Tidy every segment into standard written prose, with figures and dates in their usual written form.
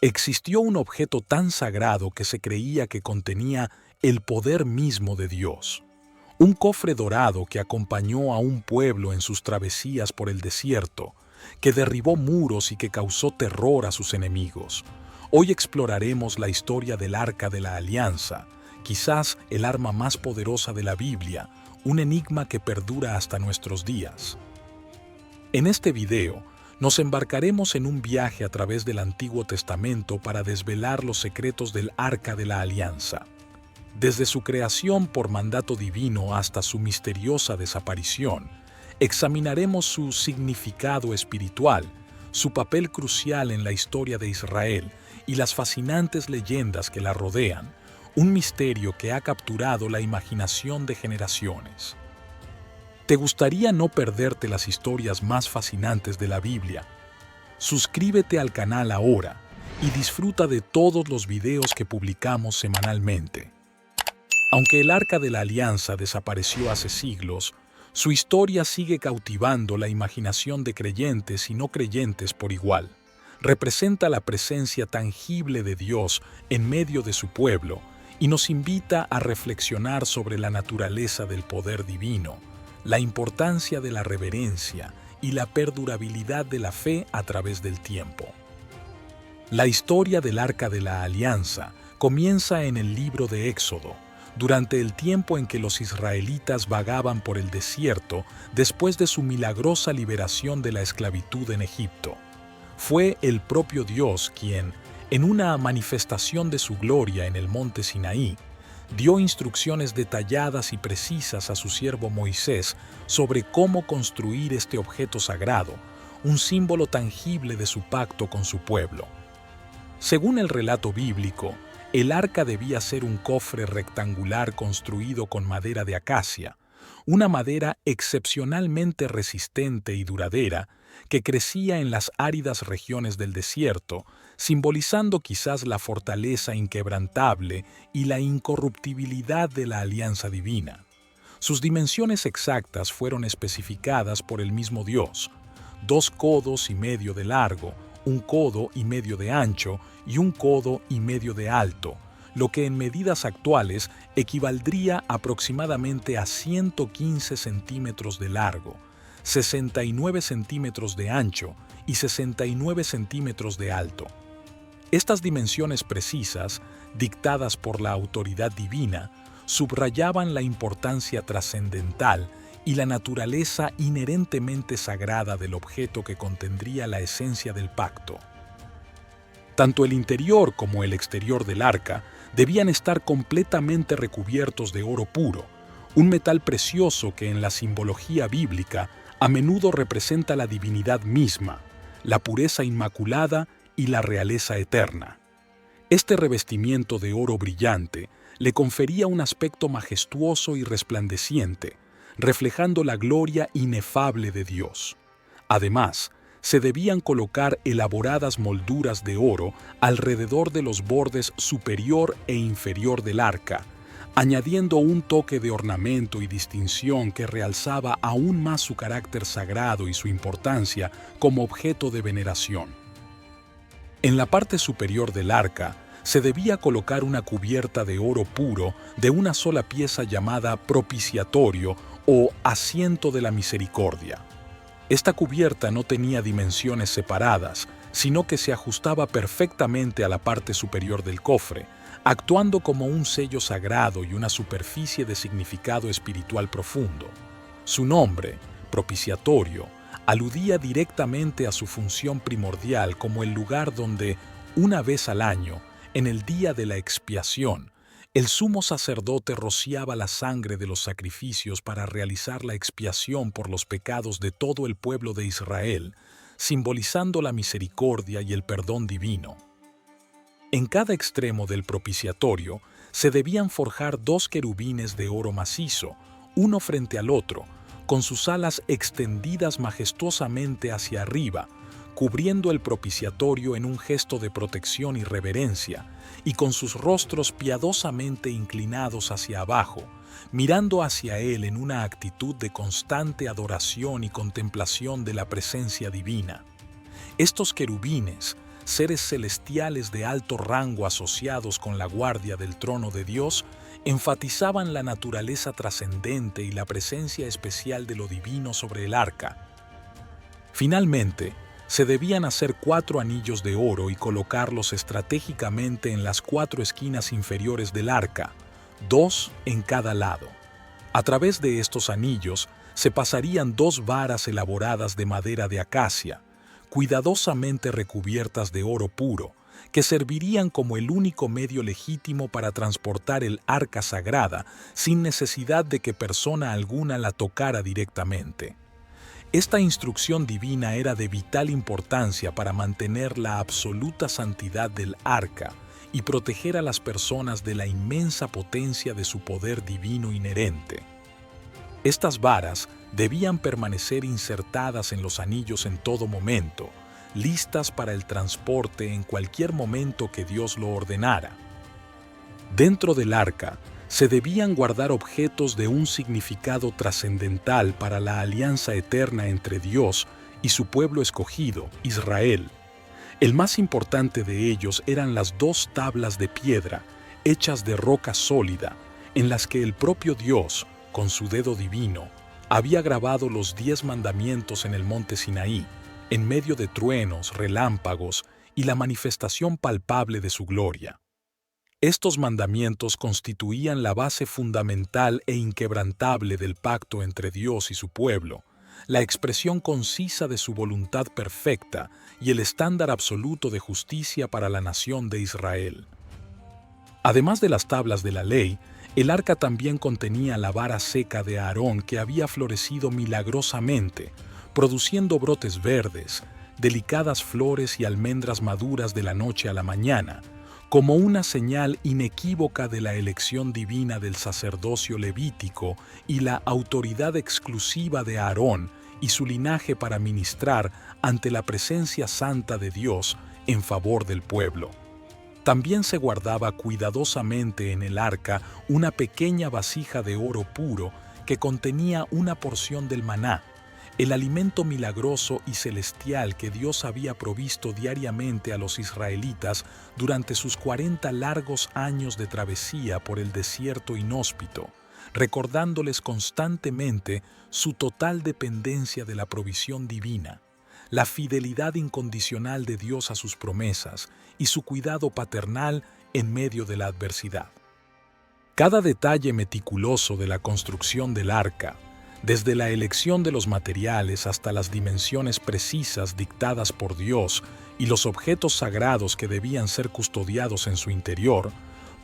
Existió un objeto tan sagrado que se creía que contenía el poder mismo de Dios. Un cofre dorado que acompañó a un pueblo en sus travesías por el desierto, que derribó muros y que causó terror a sus enemigos. Hoy exploraremos la historia del Arca de la Alianza, quizás el arma más poderosa de la Biblia, un enigma que perdura hasta nuestros días. En este video, nos embarcaremos en un viaje a través del Antiguo Testamento para desvelar los secretos del Arca de la Alianza. Desde su creación por mandato divino hasta su misteriosa desaparición, examinaremos su significado espiritual, su papel crucial en la historia de Israel y las fascinantes leyendas que la rodean, un misterio que ha capturado la imaginación de generaciones. ¿Te gustaría no perderte las historias más fascinantes de la Biblia? Suscríbete al canal ahora y disfruta de todos los videos que publicamos semanalmente. Aunque el Arca de la Alianza desapareció hace siglos, su historia sigue cautivando la imaginación de creyentes y no creyentes por igual. Representa la presencia tangible de Dios en medio de su pueblo y nos invita a reflexionar sobre la naturaleza del poder divino, la importancia de la reverencia y la perdurabilidad de la fe a través del tiempo. La historia del Arca de la Alianza comienza en el libro de Éxodo, durante el tiempo en que los israelitas vagaban por el desierto después de su milagrosa liberación de la esclavitud en Egipto. Fue el propio Dios quien, en una manifestación de su gloria en el monte Sinaí, dio instrucciones detalladas y precisas a su siervo Moisés sobre cómo construir este objeto sagrado, un símbolo tangible de su pacto con su pueblo. Según el relato bíblico, el arca debía ser un cofre rectangular construido con madera de acacia, una madera excepcionalmente resistente y duradera que crecía en las áridas regiones del desierto, simbolizando quizás la fortaleza inquebrantable y la incorruptibilidad de la alianza divina. Sus dimensiones exactas fueron especificadas por el mismo Dios: 2 codos y medio de largo, 1 codo y medio de ancho y 1 codo y medio de alto, lo que en medidas actuales equivaldría aproximadamente a 115 centímetros de largo, 69 centímetros de ancho y 69 centímetros de alto. Estas dimensiones precisas, dictadas por la autoridad divina, subrayaban la importancia trascendental y la naturaleza inherentemente sagrada del objeto que contendría la esencia del pacto. Tanto el interior como el exterior del arca debían estar completamente recubiertos de oro puro, un metal precioso que en la simbología bíblica a menudo representa la divinidad misma, la pureza inmaculada y la realeza eterna. Este revestimiento de oro brillante le confería un aspecto majestuoso y resplandeciente, reflejando la gloria inefable de Dios. Además, se debían colocar elaboradas molduras de oro alrededor de los bordes superior e inferior del arca, añadiendo un toque de ornamento y distinción que realzaba aún más su carácter sagrado y su importancia como objeto de veneración. En la parte superior del arca se debía colocar una cubierta de oro puro de una sola pieza llamada propiciatorio o asiento de la misericordia. Esta cubierta no tenía dimensiones separadas, sino que se ajustaba perfectamente a la parte superior del cofre, actuando como un sello sagrado y una superficie de significado espiritual profundo. Su nombre, propiciatorio, aludía directamente a su función primordial como el lugar donde, una vez al año, en el día de la expiación, el sumo sacerdote rociaba la sangre de los sacrificios para realizar la expiación por los pecados de todo el pueblo de Israel, simbolizando la misericordia y el perdón divino. En cada extremo del propiciatorio se debían forjar 2 querubines de oro macizo, uno frente al otro, con sus alas extendidas majestuosamente hacia arriba, cubriendo el propiciatorio en un gesto de protección y reverencia, y con sus rostros piadosamente inclinados hacia abajo, mirando hacia él en una actitud de constante adoración y contemplación de la presencia divina. Estos querubines seres celestiales de alto rango asociados con la guardia del trono de Dios, enfatizaban la naturaleza trascendente y la presencia especial de lo divino sobre el arca. Finalmente, se debían hacer 4 anillos de oro y colocarlos estratégicamente en las 4 esquinas inferiores del arca, 2 en cada lado. A través de estos anillos se pasarían 2 varas elaboradas de madera de acacia, cuidadosamente recubiertas de oro puro, que servirían como el único medio legítimo para transportar el arca sagrada sin necesidad de que persona alguna la tocara directamente. Esta instrucción divina era de vital importancia para mantener la absoluta santidad del arca y proteger a las personas de la inmensa potencia de su poder divino inherente. Estas varas debían permanecer insertadas en los anillos en todo momento, listas para el transporte en cualquier momento que Dios lo ordenara. Dentro del arca se debían guardar objetos de un significado trascendental para la alianza eterna entre Dios y su pueblo escogido, Israel. El más importante de ellos eran las 2 tablas de piedra, hechas de roca sólida, en las que el propio Dios, con su dedo divino, había grabado los 10 mandamientos en el monte Sinaí, en medio de truenos, relámpagos y la manifestación palpable de su gloria. Estos mandamientos constituían la base fundamental e inquebrantable del pacto entre Dios y su pueblo, la expresión concisa de su voluntad perfecta y el estándar absoluto de justicia para la nación de Israel. Además de las tablas de la ley, el arca también contenía la vara seca de Aarón que había florecido milagrosamente, produciendo brotes verdes, delicadas flores y almendras maduras de la noche a la mañana, como una señal inequívoca de la elección divina del sacerdocio levítico y la autoridad exclusiva de Aarón y su linaje para ministrar ante la presencia santa de Dios en favor del pueblo. También se guardaba cuidadosamente en el arca una pequeña vasija de oro puro que contenía una porción del maná, el alimento milagroso y celestial que Dios había provisto diariamente a los israelitas durante sus 40 largos años de travesía por el desierto inhóspito, recordándoles constantemente su total dependencia de la provisión divina, la fidelidad incondicional de Dios a sus promesas y su cuidado paternal en medio de la adversidad. Cada detalle meticuloso de la construcción del arca, desde la elección de los materiales hasta las dimensiones precisas dictadas por Dios y los objetos sagrados que debían ser custodiados en su interior,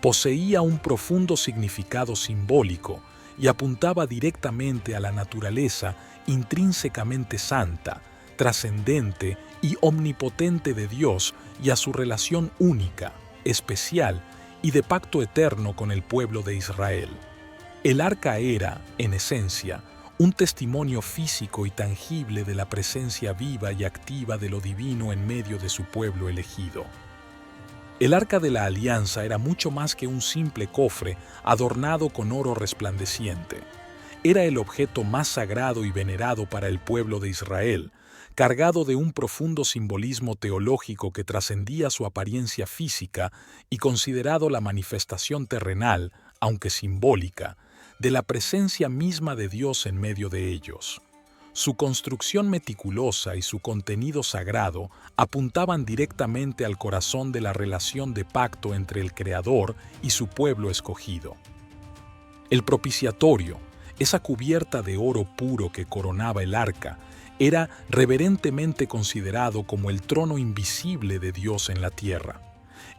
poseía un profundo significado simbólico y apuntaba directamente a la naturaleza intrínsecamente santa, trascendente y omnipotente de Dios y a su relación única, especial y de pacto eterno con el pueblo de Israel. El arca era, en esencia, un testimonio físico y tangible de la presencia viva y activa de lo divino en medio de su pueblo elegido. El arca de la alianza era mucho más que un simple cofre adornado con oro resplandeciente. Era el objeto más sagrado y venerado para el pueblo de Israel, cargado de un profundo simbolismo teológico que trascendía su apariencia física y considerado la manifestación terrenal, aunque simbólica, de la presencia misma de Dios en medio de ellos. Su construcción meticulosa y su contenido sagrado apuntaban directamente al corazón de la relación de pacto entre el Creador y su pueblo escogido. El propiciatorio, esa cubierta de oro puro que coronaba el arca, era reverentemente considerado como el trono invisible de Dios en la tierra.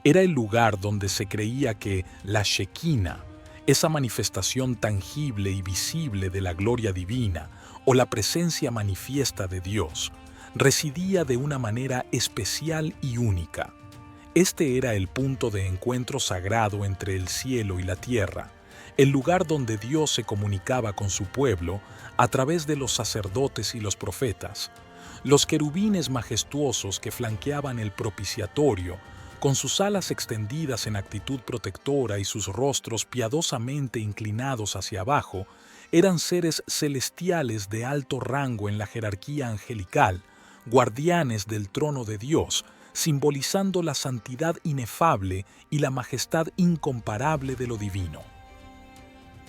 Era el lugar donde se creía que la Shekinah, esa manifestación tangible y visible de la gloria divina o la presencia manifiesta de Dios, residía de una manera especial y única. Este era el punto de encuentro sagrado entre el cielo y la tierra, el lugar donde Dios se comunicaba con su pueblo a través de los sacerdotes y los profetas. Los querubines majestuosos que flanqueaban el propiciatorio, con sus alas extendidas en actitud protectora y sus rostros piadosamente inclinados hacia abajo, eran seres celestiales de alto rango en la jerarquía angelical, guardianes del trono de Dios, simbolizando la santidad inefable y la majestad incomparable de lo divino.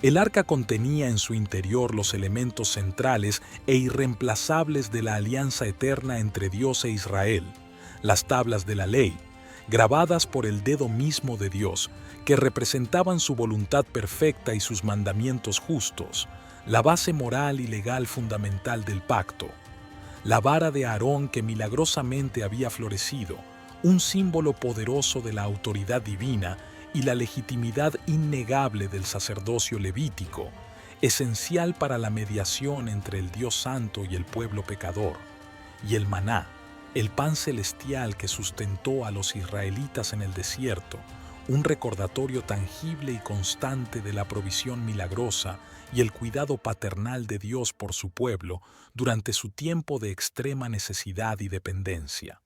El arca contenía en su interior los elementos centrales e irreemplazables de la alianza eterna entre Dios e Israel, las tablas de la ley, grabadas por el dedo mismo de Dios, que representaban su voluntad perfecta y sus mandamientos justos, la base moral y legal fundamental del pacto, la vara de Aarón que milagrosamente había florecido, un símbolo poderoso de la autoridad divina y la legitimidad innegable del sacerdocio levítico, esencial para la mediación entre el Dios Santo y el pueblo pecador, y el maná, el pan celestial que sustentó a los israelitas en el desierto, un recordatorio tangible y constante de la provisión milagrosa y el cuidado paternal de Dios por su pueblo durante su tiempo de extrema necesidad y dependencia.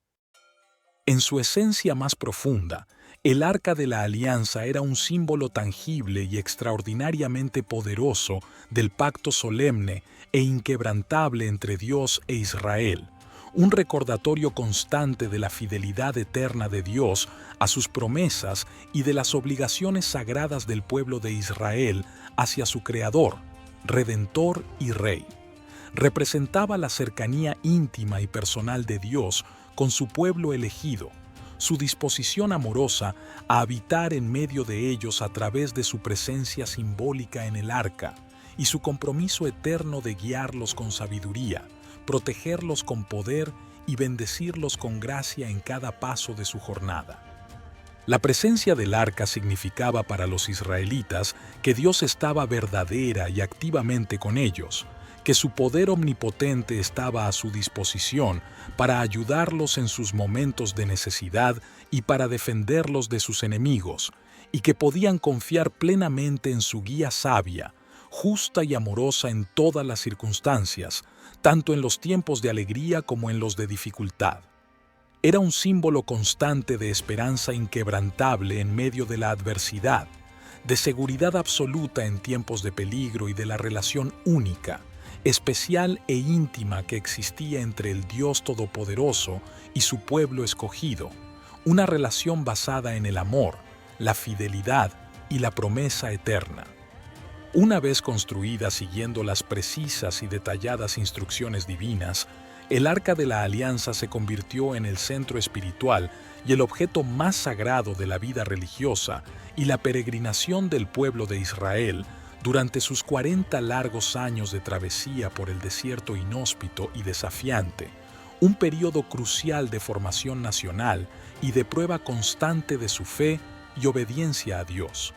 En su esencia más profunda, el Arca de la Alianza era un símbolo tangible y extraordinariamente poderoso del pacto solemne e inquebrantable entre Dios e Israel, un recordatorio constante de la fidelidad eterna de Dios a sus promesas y de las obligaciones sagradas del pueblo de Israel hacia su Creador, Redentor y Rey. Representaba la cercanía íntima y personal de Dios con su pueblo elegido, su disposición amorosa a habitar en medio de ellos a través de su presencia simbólica en el arca y su compromiso eterno de guiarlos con sabiduría, protegerlos con poder y bendecirlos con gracia en cada paso de su jornada. La presencia del arca significaba para los israelitas que Dios estaba verdadera y activamente con ellos, que su poder omnipotente estaba a su disposición para ayudarlos en sus momentos de necesidad y para defenderlos de sus enemigos, y que podían confiar plenamente en su guía sabia, justa y amorosa en todas las circunstancias, tanto en los tiempos de alegría como en los de dificultad. Era un símbolo constante de esperanza inquebrantable en medio de la adversidad, de seguridad absoluta en tiempos de peligro y de la relación única, especial e íntima que existía entre el Dios Todopoderoso y su pueblo escogido, una relación basada en el amor, la fidelidad y la promesa eterna. Una vez construida siguiendo las precisas y detalladas instrucciones divinas, el Arca de la Alianza se convirtió en el centro espiritual y el objeto más sagrado de la vida religiosa y la peregrinación del pueblo de Israel durante sus 40 largos años de travesía por el desierto inhóspito y desafiante, un período crucial de formación nacional y de prueba constante de su fe y obediencia a Dios.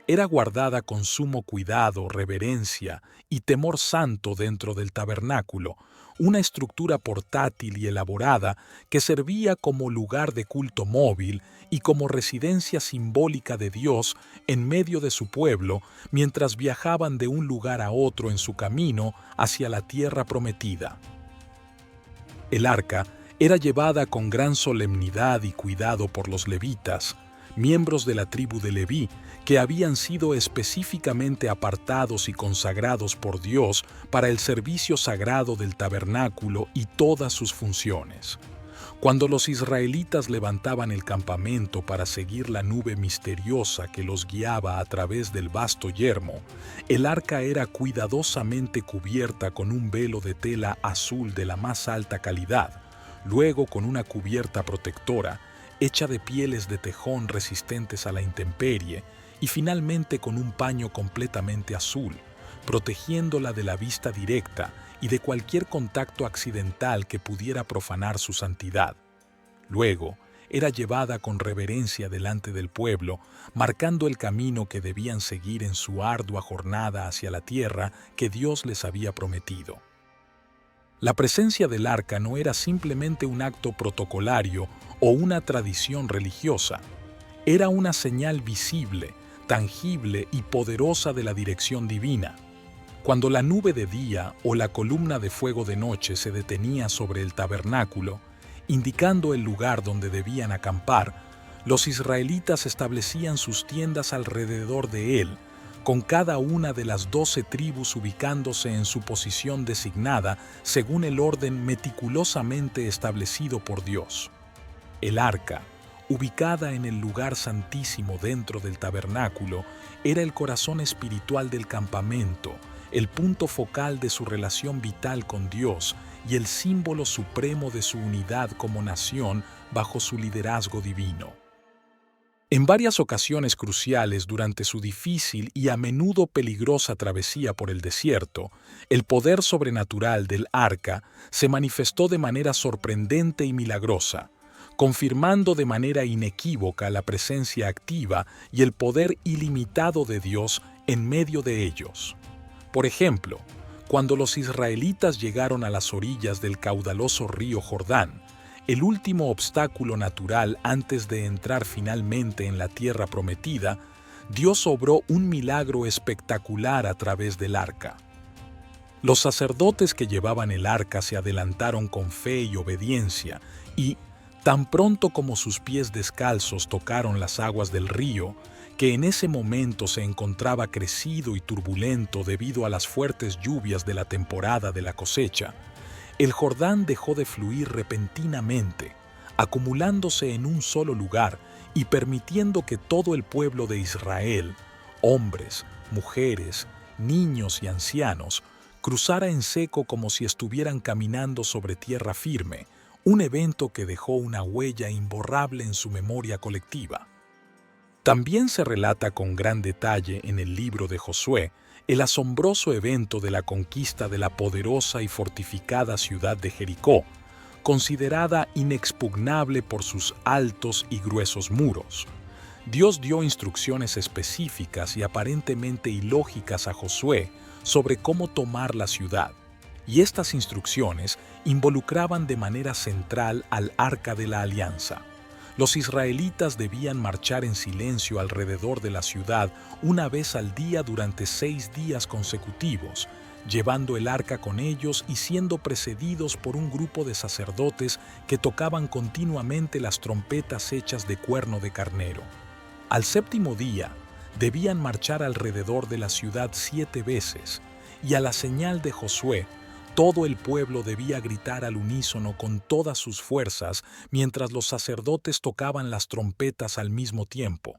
Era guardada con sumo cuidado, reverencia y temor santo dentro del tabernáculo, una estructura portátil y elaborada que servía como lugar de culto móvil y como residencia simbólica de Dios en medio de su pueblo mientras viajaban de un lugar a otro en su camino hacia la tierra prometida. El arca era llevada con gran solemnidad y cuidado por los levitas, miembros de la tribu de Leví, que habían sido específicamente apartados y consagrados por Dios para el servicio sagrado del tabernáculo y todas sus funciones. Cuando los israelitas levantaban el campamento para seguir la nube misteriosa que los guiaba a través del vasto yermo, el arca era cuidadosamente cubierta con un velo de tela azul de la más alta calidad, luego con una cubierta protectora, hecha de pieles de tejón resistentes a la intemperie, y finalmente con un paño completamente azul, protegiéndola de la vista directa y de cualquier contacto accidental que pudiera profanar su santidad. Luego, era llevada con reverencia delante del pueblo, marcando el camino que debían seguir en su ardua jornada hacia la tierra que Dios les había prometido. La presencia del arca no era simplemente un acto protocolario o una tradición religiosa. Era una señal visible, tangible y poderosa de la dirección divina. Cuando la nube de día o la columna de fuego de noche se detenía sobre el tabernáculo, indicando el lugar donde debían acampar, los israelitas establecían sus tiendas alrededor de él, con cada una de las 12 tribus ubicándose en su posición designada según el orden meticulosamente establecido por Dios. El arca, ubicada en el lugar santísimo dentro del tabernáculo, era el corazón espiritual del campamento, el punto focal de su relación vital con Dios y el símbolo supremo de su unidad como nación bajo su liderazgo divino. En varias ocasiones cruciales durante su difícil y a menudo peligrosa travesía por el desierto, el poder sobrenatural del arca se manifestó de manera sorprendente y milagrosa, confirmando de manera inequívoca la presencia activa y el poder ilimitado de Dios en medio de ellos. Por ejemplo, cuando los israelitas llegaron a las orillas del caudaloso río Jordán, el último obstáculo natural antes de entrar finalmente en la tierra prometida, Dios obró un milagro espectacular a través del arca. Los sacerdotes que llevaban el arca se adelantaron con fe y obediencia y, tan pronto como sus pies descalzos tocaron las aguas del río, que en ese momento se encontraba crecido y turbulento debido a las fuertes lluvias de la temporada de la cosecha, el Jordán dejó de fluir repentinamente, acumulándose en un solo lugar y permitiendo que todo el pueblo de Israel, hombres, mujeres, niños y ancianos, cruzara en seco como si estuvieran caminando sobre tierra firme, un evento que dejó una huella imborrable en su memoria colectiva. También se relata con gran detalle en el libro de Josué el asombroso evento de la conquista de la poderosa y fortificada ciudad de Jericó, considerada inexpugnable por sus altos y gruesos muros. Dios dio instrucciones específicas y aparentemente ilógicas a Josué sobre cómo tomar la ciudad, y estas instrucciones involucraban de manera central al Arca de la Alianza. Los israelitas debían marchar en silencio alrededor de la ciudad una vez al día durante 6 días consecutivos, llevando el arca con ellos y siendo precedidos por un grupo de sacerdotes que tocaban continuamente las trompetas hechas de cuerno de carnero. Al 7º día, debían marchar alrededor de la ciudad 7 veces, y a la señal de Josué, todo el pueblo debía gritar al unísono con todas sus fuerzas mientras los sacerdotes tocaban las trompetas al mismo tiempo.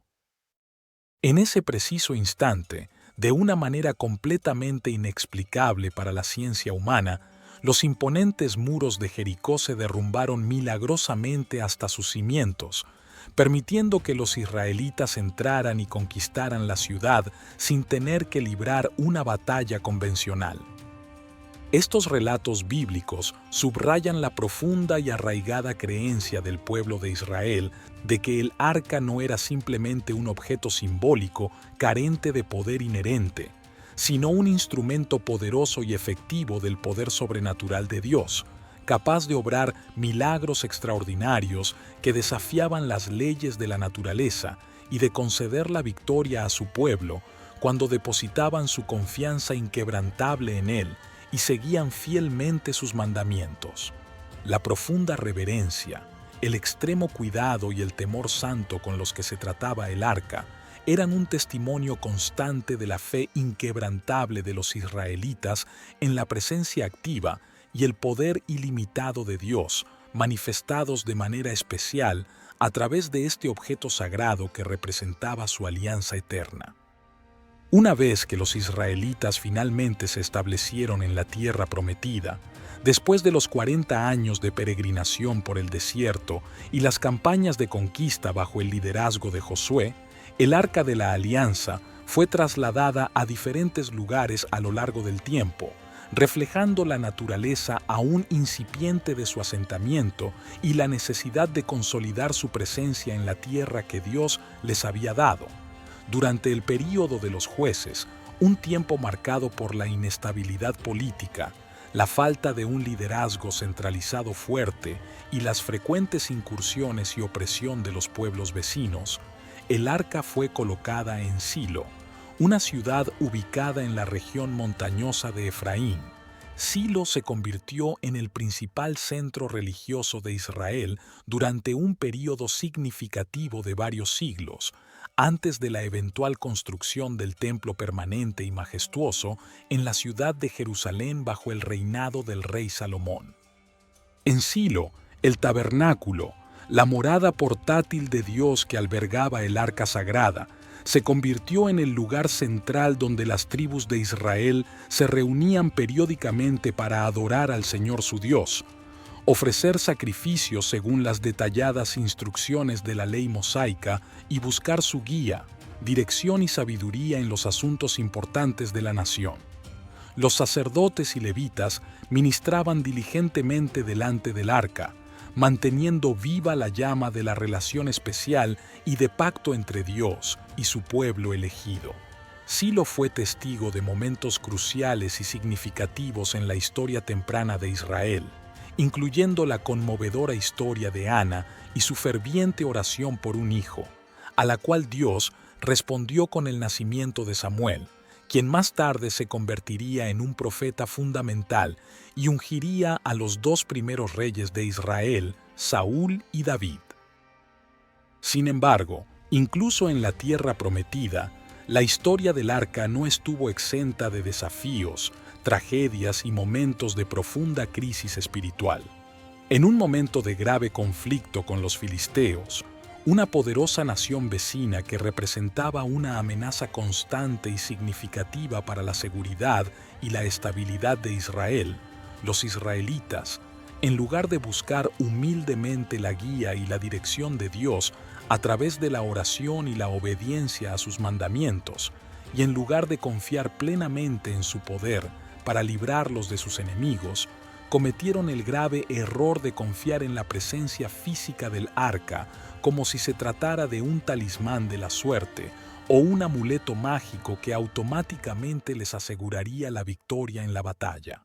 En ese preciso instante, de una manera completamente inexplicable para la ciencia humana, los imponentes muros de Jericó se derrumbaron milagrosamente hasta sus cimientos, permitiendo que los israelitas entraran y conquistaran la ciudad sin tener que librar una batalla convencional. Estos relatos bíblicos subrayan la profunda y arraigada creencia del pueblo de Israel de que el arca no era simplemente un objeto simbólico carente de poder inherente, sino un instrumento poderoso y efectivo del poder sobrenatural de Dios, capaz de obrar milagros extraordinarios que desafiaban las leyes de la naturaleza y de conceder la victoria a su pueblo cuando depositaban su confianza inquebrantable en él y seguían fielmente sus mandamientos. La profunda reverencia, el extremo cuidado y el temor santo con los que se trataba el arca eran un testimonio constante de la fe inquebrantable de los israelitas en la presencia activa y el poder ilimitado de Dios, manifestados de manera especial a través de este objeto sagrado que representaba su alianza eterna. Una vez que los israelitas finalmente se establecieron en la tierra prometida, después de los 40 años de peregrinación por el desierto y las campañas de conquista bajo el liderazgo de Josué, el Arca de la Alianza fue trasladada a diferentes lugares a lo largo del tiempo, reflejando la naturaleza aún incipiente de su asentamiento y la necesidad de consolidar su presencia en la tierra que Dios les había dado. Durante el período de los jueces, un tiempo marcado por la inestabilidad política, la falta de un liderazgo centralizado fuerte y las frecuentes incursiones y opresión de los pueblos vecinos, el arca fue colocada en Silo, una ciudad ubicada en la región montañosa de Efraín. Silo se convirtió en el principal centro religioso de Israel durante un período significativo de varios siglos, antes de la eventual construcción del templo permanente y majestuoso en la ciudad de Jerusalén bajo el reinado del rey Salomón. En Silo, el tabernáculo, La morada portátil de Dios que albergaba el arca sagrada se convirtió en el lugar central donde las tribus de Israel se reunían periódicamente para adorar al Señor su Dios, ofrecer sacrificios según las detalladas instrucciones de la ley mosaica y buscar su guía, dirección y sabiduría en los asuntos importantes de la nación. Los sacerdotes y levitas ministraban diligentemente delante del arca, manteniendo viva la llama de la relación especial y de pacto entre Dios y su pueblo elegido. Silo fue testigo de momentos cruciales y significativos en la historia temprana de Israel, incluyendo la conmovedora historia de Ana y su ferviente oración por un hijo, a la cual Dios respondió con el nacimiento de Samuel, quien más tarde se convertiría en un profeta fundamental y ungiría a los dos primeros reyes de Israel, Saúl y David. Sin embargo, incluso en la tierra prometida, la historia del arca no estuvo exenta de desafíos, tragedias y momentos de profunda crisis espiritual. En un momento de grave conflicto con los filisteos, una poderosa nación vecina que representaba una amenaza constante y significativa para la seguridad y la estabilidad de Israel, los israelitas, en lugar de buscar humildemente la guía y la dirección de Dios a través de la oración y la obediencia a sus mandamientos, y en lugar de confiar plenamente en su poder para librarlos de sus enemigos, cometieron el grave error de confiar en la presencia física del arca como si se tratara de un talismán de la suerte o un amuleto mágico que automáticamente les aseguraría la victoria en la batalla.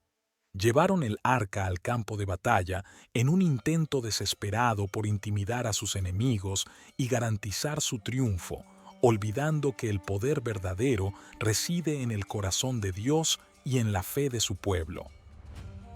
Llevaron el arca al campo de batalla en un intento desesperado por intimidar a sus enemigos y garantizar su triunfo, olvidando que el poder verdadero reside en el corazón de Dios y en la fe de su pueblo.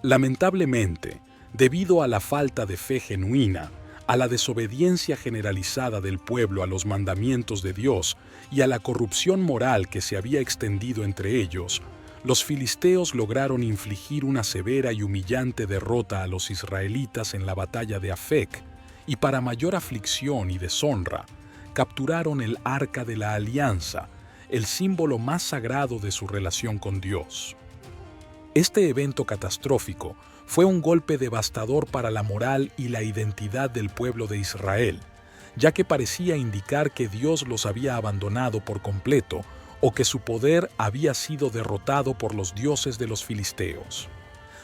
Lamentablemente, debido a la falta de fe genuina, a la desobediencia generalizada del pueblo a los mandamientos de Dios y a la corrupción moral que se había extendido entre ellos, los filisteos lograron infligir una severa y humillante derrota a los israelitas en la batalla de Afec, y para mayor aflicción y deshonra, capturaron el Arca de la Alianza, el símbolo más sagrado de su relación con Dios. Este evento catastrófico fue un golpe devastador para la moral y la identidad del pueblo de Israel, ya que parecía indicar que Dios los había abandonado por completo o que su poder había sido derrotado por los dioses de los filisteos.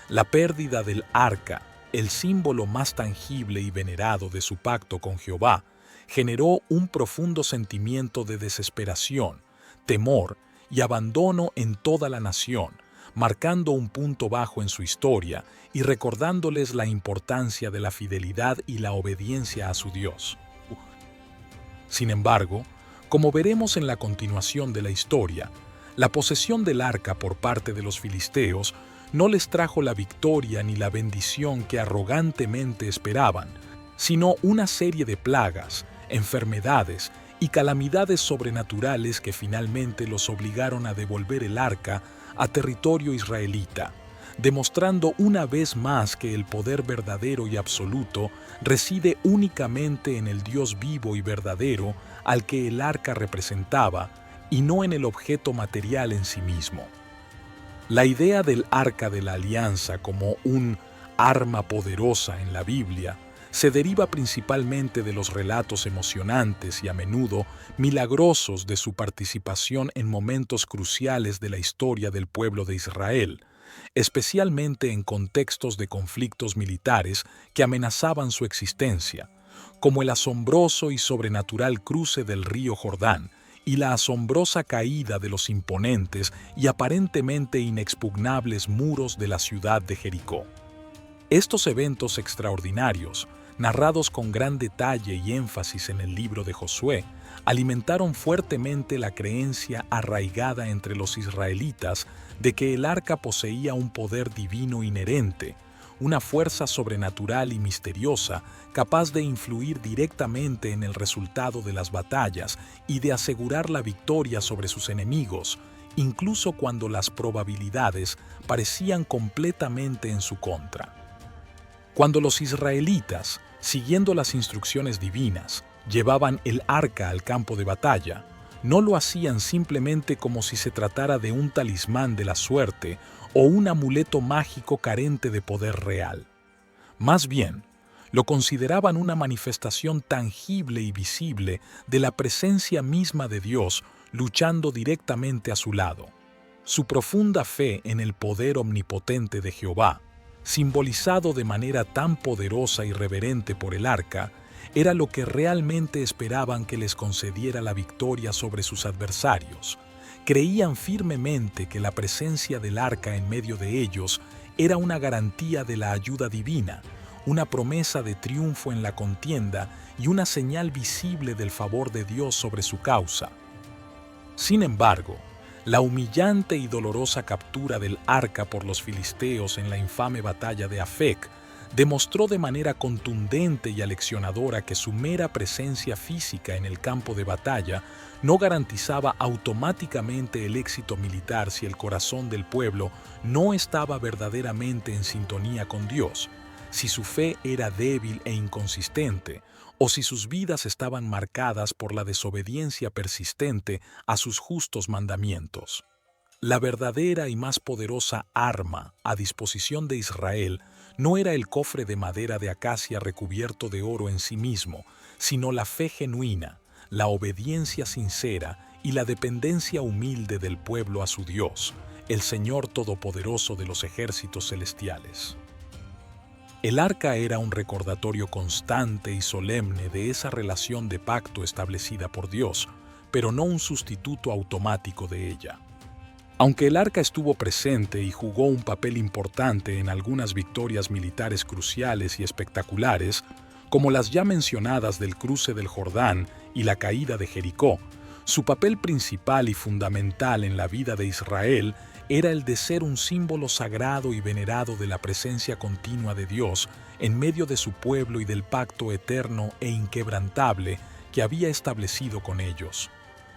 La pérdida del arca, el símbolo más tangible y venerado de su pacto con Jehová, generó un profundo sentimiento de desesperación, temor y abandono en toda la nación, marcando un punto bajo en su historia y recordándoles la importancia de la fidelidad y la obediencia a su Dios. Sin embargo, como veremos en la continuación de la historia, la posesión del arca por parte de los filisteos no les trajo la victoria ni la bendición que arrogantemente esperaban, sino una serie de plagas, enfermedades y calamidades sobrenaturales que finalmente los obligaron a devolver el arca a territorio israelita, demostrando una vez más que el poder verdadero y absoluto reside únicamente en el Dios vivo y verdadero al que el arca representaba y no en el objeto material en sí mismo. La idea del Arca de la Alianza como un arma poderosa en la Biblia se deriva principalmente de los relatos emocionantes y a menudo milagrosos de su participación en momentos cruciales de la historia del pueblo de Israel, especialmente en contextos de conflictos militares que amenazaban su existencia, como el asombroso y sobrenatural cruce del río Jordán y la asombrosa caída de los imponentes y aparentemente inexpugnables muros de la ciudad de Jericó. Estos eventos extraordinarios, narrados con gran detalle y énfasis en el libro de Josué, alimentaron fuertemente la creencia arraigada entre los israelitas de que el arca poseía un poder divino inherente, una fuerza sobrenatural y misteriosa capaz de influir directamente en el resultado de las batallas y de asegurar la victoria sobre sus enemigos, incluso cuando las probabilidades parecían completamente en su contra. Cuando los israelitas, siguiendo las instrucciones divinas, llevaban el arca al campo de batalla. No lo hacían simplemente como si se tratara de un talismán de la suerte o un amuleto mágico carente de poder real. Más bien, lo consideraban una manifestación tangible y visible de la presencia misma de Dios luchando directamente a su lado. Su profunda fe en el poder omnipotente de Jehová, simbolizado de manera tan poderosa y reverente por el arca, era lo que realmente esperaban que les concediera la victoria sobre sus adversarios. Creían firmemente que la presencia del arca en medio de ellos era una garantía de la ayuda divina, una promesa de triunfo en la contienda y una señal visible del favor de Dios sobre su causa. Sin embargo, la humillante y dolorosa captura del arca por los filisteos en la infame batalla de Afec demostró de manera contundente y aleccionadora que su mera presencia física en el campo de batalla no garantizaba automáticamente el éxito militar si el corazón del pueblo no estaba verdaderamente en sintonía con Dios, si su fe era débil e inconsistente, o si sus vidas estaban marcadas por la desobediencia persistente a sus justos mandamientos. La verdadera y más poderosa arma a disposición de Israel no era el cofre de madera de acacia recubierto de oro en sí mismo, sino la fe genuina, la obediencia sincera y la dependencia humilde del pueblo a su Dios, el Señor Todopoderoso de los ejércitos celestiales. El arca era un recordatorio constante y solemne de esa relación de pacto establecida por Dios, pero no un sustituto automático de ella. Aunque el arca estuvo presente y jugó un papel importante en algunas victorias militares cruciales y espectaculares, como las ya mencionadas del cruce del Jordán y la caída de Jericó, su papel principal y fundamental en la vida de Israel era el de ser un símbolo sagrado y venerado de la presencia continua de Dios en medio de su pueblo y del pacto eterno e inquebrantable que había establecido con ellos.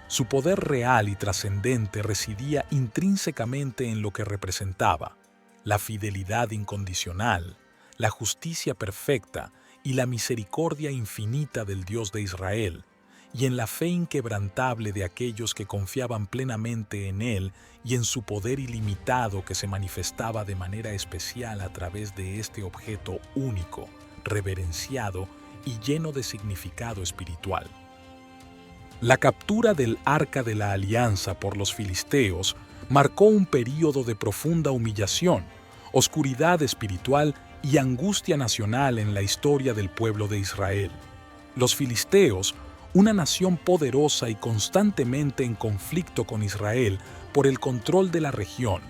Su poder real y trascendente residía intrínsecamente en lo que representaba: la fidelidad incondicional, la justicia perfecta y la misericordia infinita del Dios de Israel, y en la fe inquebrantable de aquellos que confiaban plenamente en Él y en su poder ilimitado que se manifestaba de manera especial a través de este objeto único, reverenciado y lleno de significado espiritual. La captura del Arca de la Alianza por los filisteos marcó un período de profunda humillación, oscuridad espiritual y angustia nacional en la historia del pueblo de Israel. Los filisteos, una nación poderosa y constantemente en conflicto con Israel por el control de la región,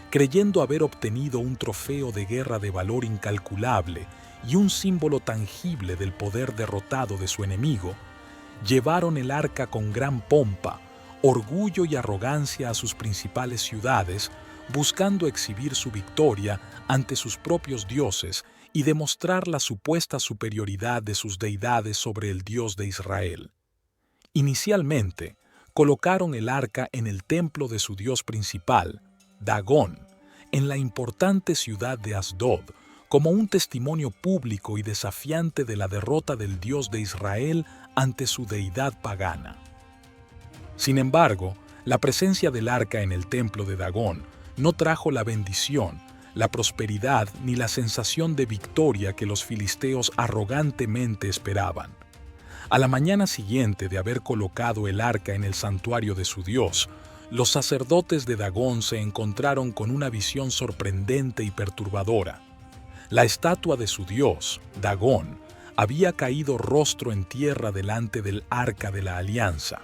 creyendo haber obtenido un trofeo de guerra de valor incalculable y un símbolo tangible del poder derrotado de su enemigo, llevaron el arca con gran pompa, orgullo y arrogancia a sus principales ciudades, buscando exhibir su victoria ante sus propios dioses y demostrar la supuesta superioridad de sus deidades sobre el Dios de Israel. Inicialmente, colocaron el arca en el templo de su dios principal, Dagón, en la importante ciudad de Asdod, como un testimonio público y desafiante de la derrota del Dios de Israel ante su deidad pagana. Sin embargo, la presencia del arca en el templo de Dagón no trajo la bendición, la prosperidad ni la sensación de victoria que los filisteos arrogantemente esperaban. A la mañana siguiente de haber colocado el arca en el santuario de su dios, los sacerdotes de Dagón se encontraron con una visión sorprendente y perturbadora. La estatua de su dios, Dagón, había caído rostro en tierra delante del Arca de la Alianza.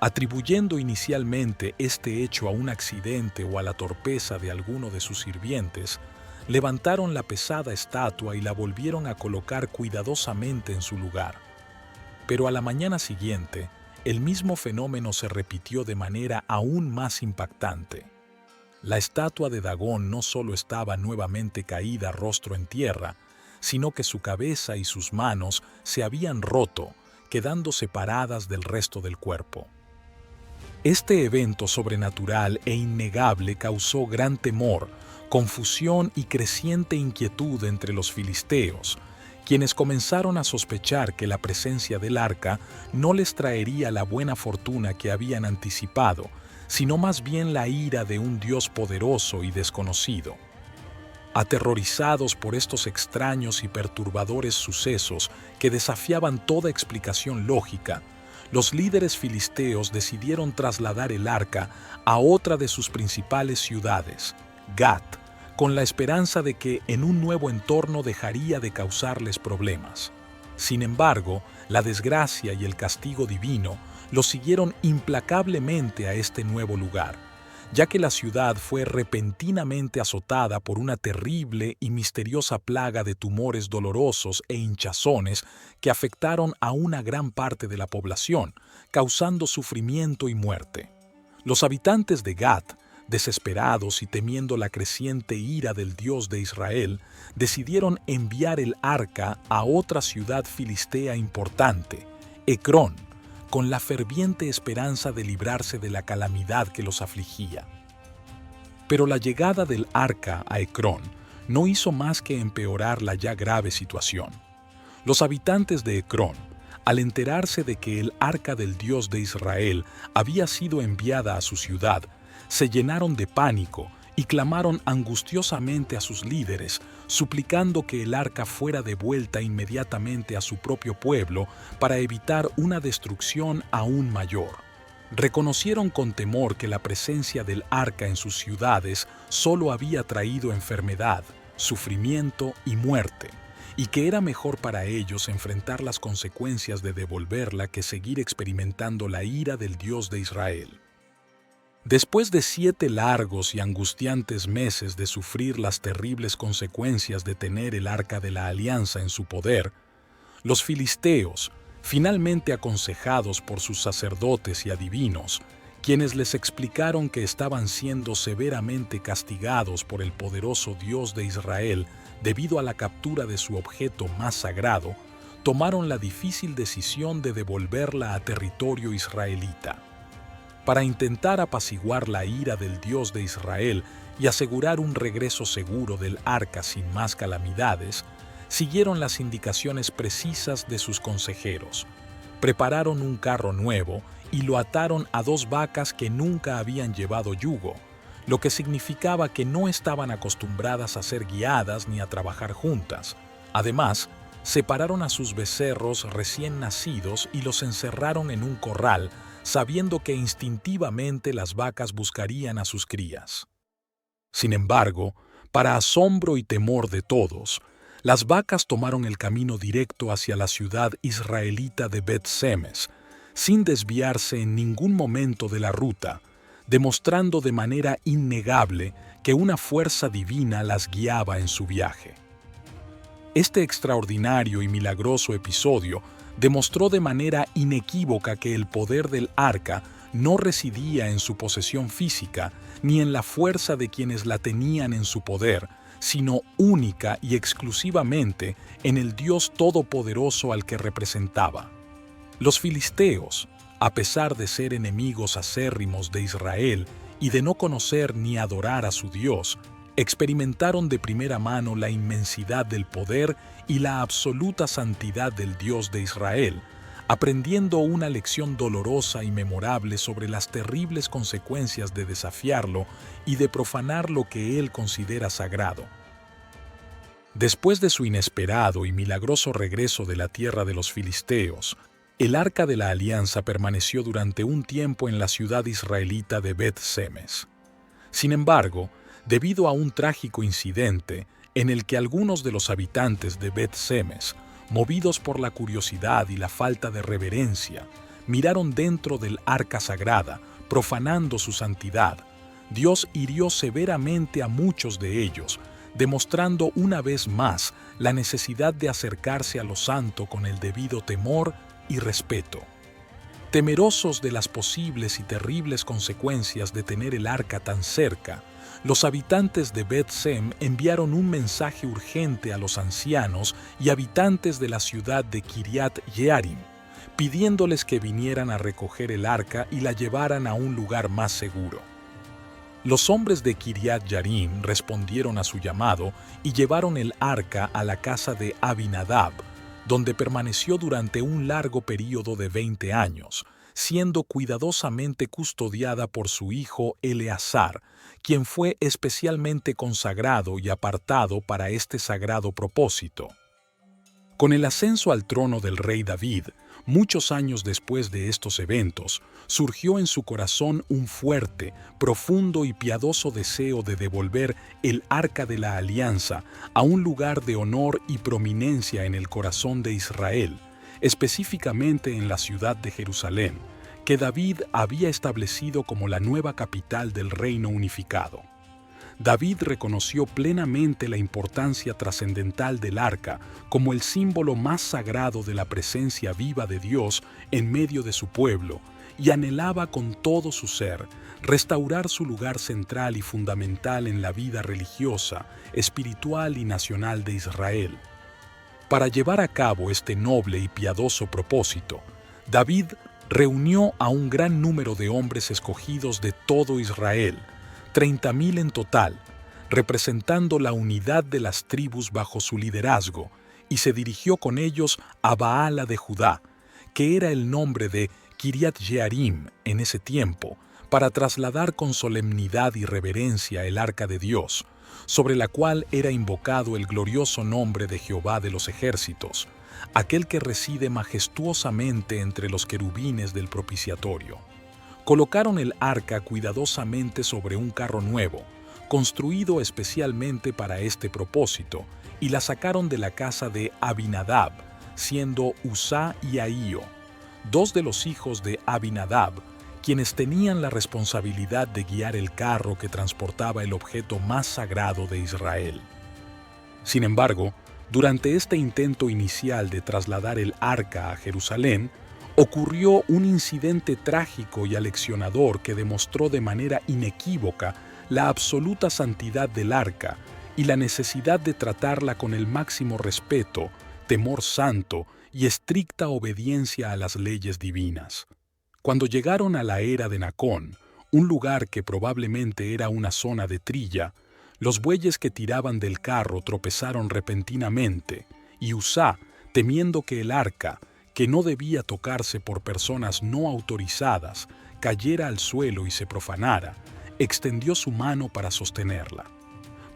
Atribuyendo inicialmente este hecho a un accidente o a la torpeza de alguno de sus sirvientes, levantaron la pesada estatua y la volvieron a colocar cuidadosamente en su lugar. Pero a la mañana siguiente, el mismo fenómeno se repitió de manera aún más impactante. La estatua de Dagón no solo estaba nuevamente caída rostro en tierra, sino que su cabeza y sus manos se habían roto, quedando separadas del resto del cuerpo. Este evento sobrenatural e innegable causó gran temor, confusión y creciente inquietud entre los filisteos, quienes comenzaron a sospechar que la presencia del arca no les traería la buena fortuna que habían anticipado, sino más bien la ira de un Dios poderoso y desconocido. Aterrorizados por estos extraños y perturbadores sucesos que desafiaban toda explicación lógica, los líderes filisteos decidieron trasladar el arca a otra de sus principales ciudades, Gat, con la esperanza de que en un nuevo entorno dejaría de causarles problemas. Sin embargo, la desgracia y el castigo divino los siguieron implacablemente a este nuevo lugar, ya que la ciudad fue repentinamente azotada por una terrible y misteriosa plaga de tumores dolorosos e hinchazones que afectaron a una gran parte de la población, causando sufrimiento y muerte. Los habitantes de Gat, desesperados y temiendo la creciente ira del Dios de Israel, decidieron enviar el arca a otra ciudad filistea importante, Ecrón, con la ferviente esperanza de librarse de la calamidad que los afligía. Pero la llegada del arca a Ecrón no hizo más que empeorar la ya grave situación. Los habitantes de Ecrón, al enterarse de que el arca del Dios de Israel había sido enviada a su ciudad, se llenaron de pánico y clamaron angustiosamente a sus líderes, suplicando que el arca fuera devuelta inmediatamente a su propio pueblo para evitar una destrucción aún mayor. Reconocieron con temor que la presencia del arca en sus ciudades solo había traído enfermedad, sufrimiento y muerte, y que era mejor para ellos enfrentar las consecuencias de devolverla que seguir experimentando la ira del Dios de Israel. Después de 7 largos y angustiantes meses de sufrir las terribles consecuencias de tener el arca de la alianza en su poder, los filisteos, finalmente aconsejados por sus sacerdotes y adivinos, quienes les explicaron que estaban siendo severamente castigados por el poderoso Dios de Israel debido a la captura de su objeto más sagrado, tomaron la difícil decisión de devolverla a territorio israelita. Para intentar apaciguar la ira del Dios de Israel y asegurar un regreso seguro del arca sin más calamidades, siguieron las indicaciones precisas de sus consejeros. Prepararon un carro nuevo y lo ataron a 2 vacas que nunca habían llevado yugo, lo que significaba que no estaban acostumbradas a ser guiadas ni a trabajar juntas. Además, separaron a sus becerros recién nacidos y los encerraron en un corral, sabiendo que instintivamente las vacas buscarían a sus crías. Sin embargo, para asombro y temor de todos, las vacas tomaron el camino directo hacia la ciudad israelita de Bet-Semes, sin desviarse en ningún momento de la ruta, demostrando de manera innegable que una fuerza divina las guiaba en su viaje. Este extraordinario y milagroso episodio demostró de manera inequívoca que el poder del arca no residía en su posesión física ni en la fuerza de quienes la tenían en su poder, sino única y exclusivamente en el Dios todopoderoso al que representaba. Los filisteos, a pesar de ser enemigos acérrimos de Israel y de no conocer ni adorar a su Dios, experimentaron de primera mano la inmensidad del poder y la absoluta santidad del Dios de Israel, aprendiendo una lección dolorosa y memorable sobre las terribles consecuencias de desafiarlo y de profanar lo que él considera sagrado. Después de su inesperado y milagroso regreso de la tierra de los filisteos, el arca de la alianza permaneció durante un tiempo en la ciudad israelita de Bet-Semes. Sin embargo, debido a un trágico incidente en el que algunos de los habitantes de Bet-Semes, movidos por la curiosidad y la falta de reverencia, miraron dentro del arca sagrada, profanando su santidad, Dios hirió severamente a muchos de ellos, demostrando una vez más la necesidad de acercarse a lo santo con el debido temor y respeto. Temerosos de las posibles y terribles consecuencias de tener el arca tan cerca, los habitantes de Bet-Sem enviaron un mensaje urgente a los ancianos y habitantes de la ciudad de Kiriat Yearim, pidiéndoles que vinieran a recoger el arca y la llevaran a un lugar más seguro. Los hombres de Kiriat Yarim respondieron a su llamado y llevaron el arca a la casa de Abinadab, donde permaneció durante un largo período de 20 años, siendo cuidadosamente custodiada por su hijo Eleazar, quien fue especialmente consagrado y apartado para este sagrado propósito. Con el ascenso al trono del rey David, muchos años después de estos eventos, surgió en su corazón un fuerte, profundo y piadoso deseo de devolver el Arca de la Alianza a un lugar de honor y prominencia en el corazón de Israel, específicamente en la ciudad de Jerusalén, que David había establecido como la nueva capital del reino unificado. David reconoció plenamente la importancia trascendental del arca como el símbolo más sagrado de la presencia viva de Dios en medio de su pueblo y anhelaba con todo su ser restaurar su lugar central y fundamental en la vida religiosa, espiritual y nacional de Israel. Para llevar a cabo este noble y piadoso propósito, David reunió a un gran número de hombres escogidos de todo Israel, 30,000 en total, representando la unidad de las tribus bajo su liderazgo, y se dirigió con ellos a Baala de Judá, que era el nombre de Kiriat Jearim en ese tiempo, para trasladar con solemnidad y reverencia el arca de Dios, sobre la cual era invocado el glorioso nombre de Jehová de los ejércitos, aquel que reside majestuosamente entre los querubines del propiciatorio. Colocaron el arca cuidadosamente sobre un carro nuevo, construido especialmente para este propósito, y la sacaron de la casa de Abinadab, siendo Uzá y Ahío, dos de los hijos de Abinadab, quienes tenían la responsabilidad de guiar el carro que transportaba el objeto más sagrado de Israel. Sin embargo, durante este intento inicial de trasladar el arca a Jerusalén, ocurrió un incidente trágico y aleccionador que demostró de manera inequívoca la absoluta santidad del arca y la necesidad de tratarla con el máximo respeto, temor santo y estricta obediencia a las leyes divinas. Cuando llegaron a la era de Nacón, un lugar que probablemente era una zona de trilla, los bueyes que tiraban del carro tropezaron repentinamente, y Uzá, temiendo que el arca, que no debía tocarse por personas no autorizadas, cayera al suelo y se profanara, extendió su mano para sostenerla.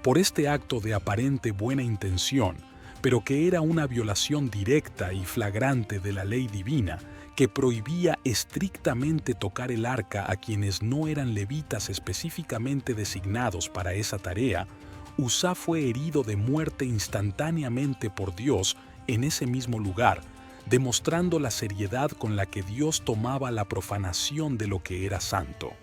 Por este acto de aparente buena intención, pero que era una violación directa y flagrante de la ley divina, que prohibía estrictamente tocar el arca a quienes no eran levitas específicamente designados para esa tarea, Uzá fue herido de muerte instantáneamente por Dios en ese mismo lugar, demostrando la seriedad con la que Dios tomaba la profanación de lo que era santo.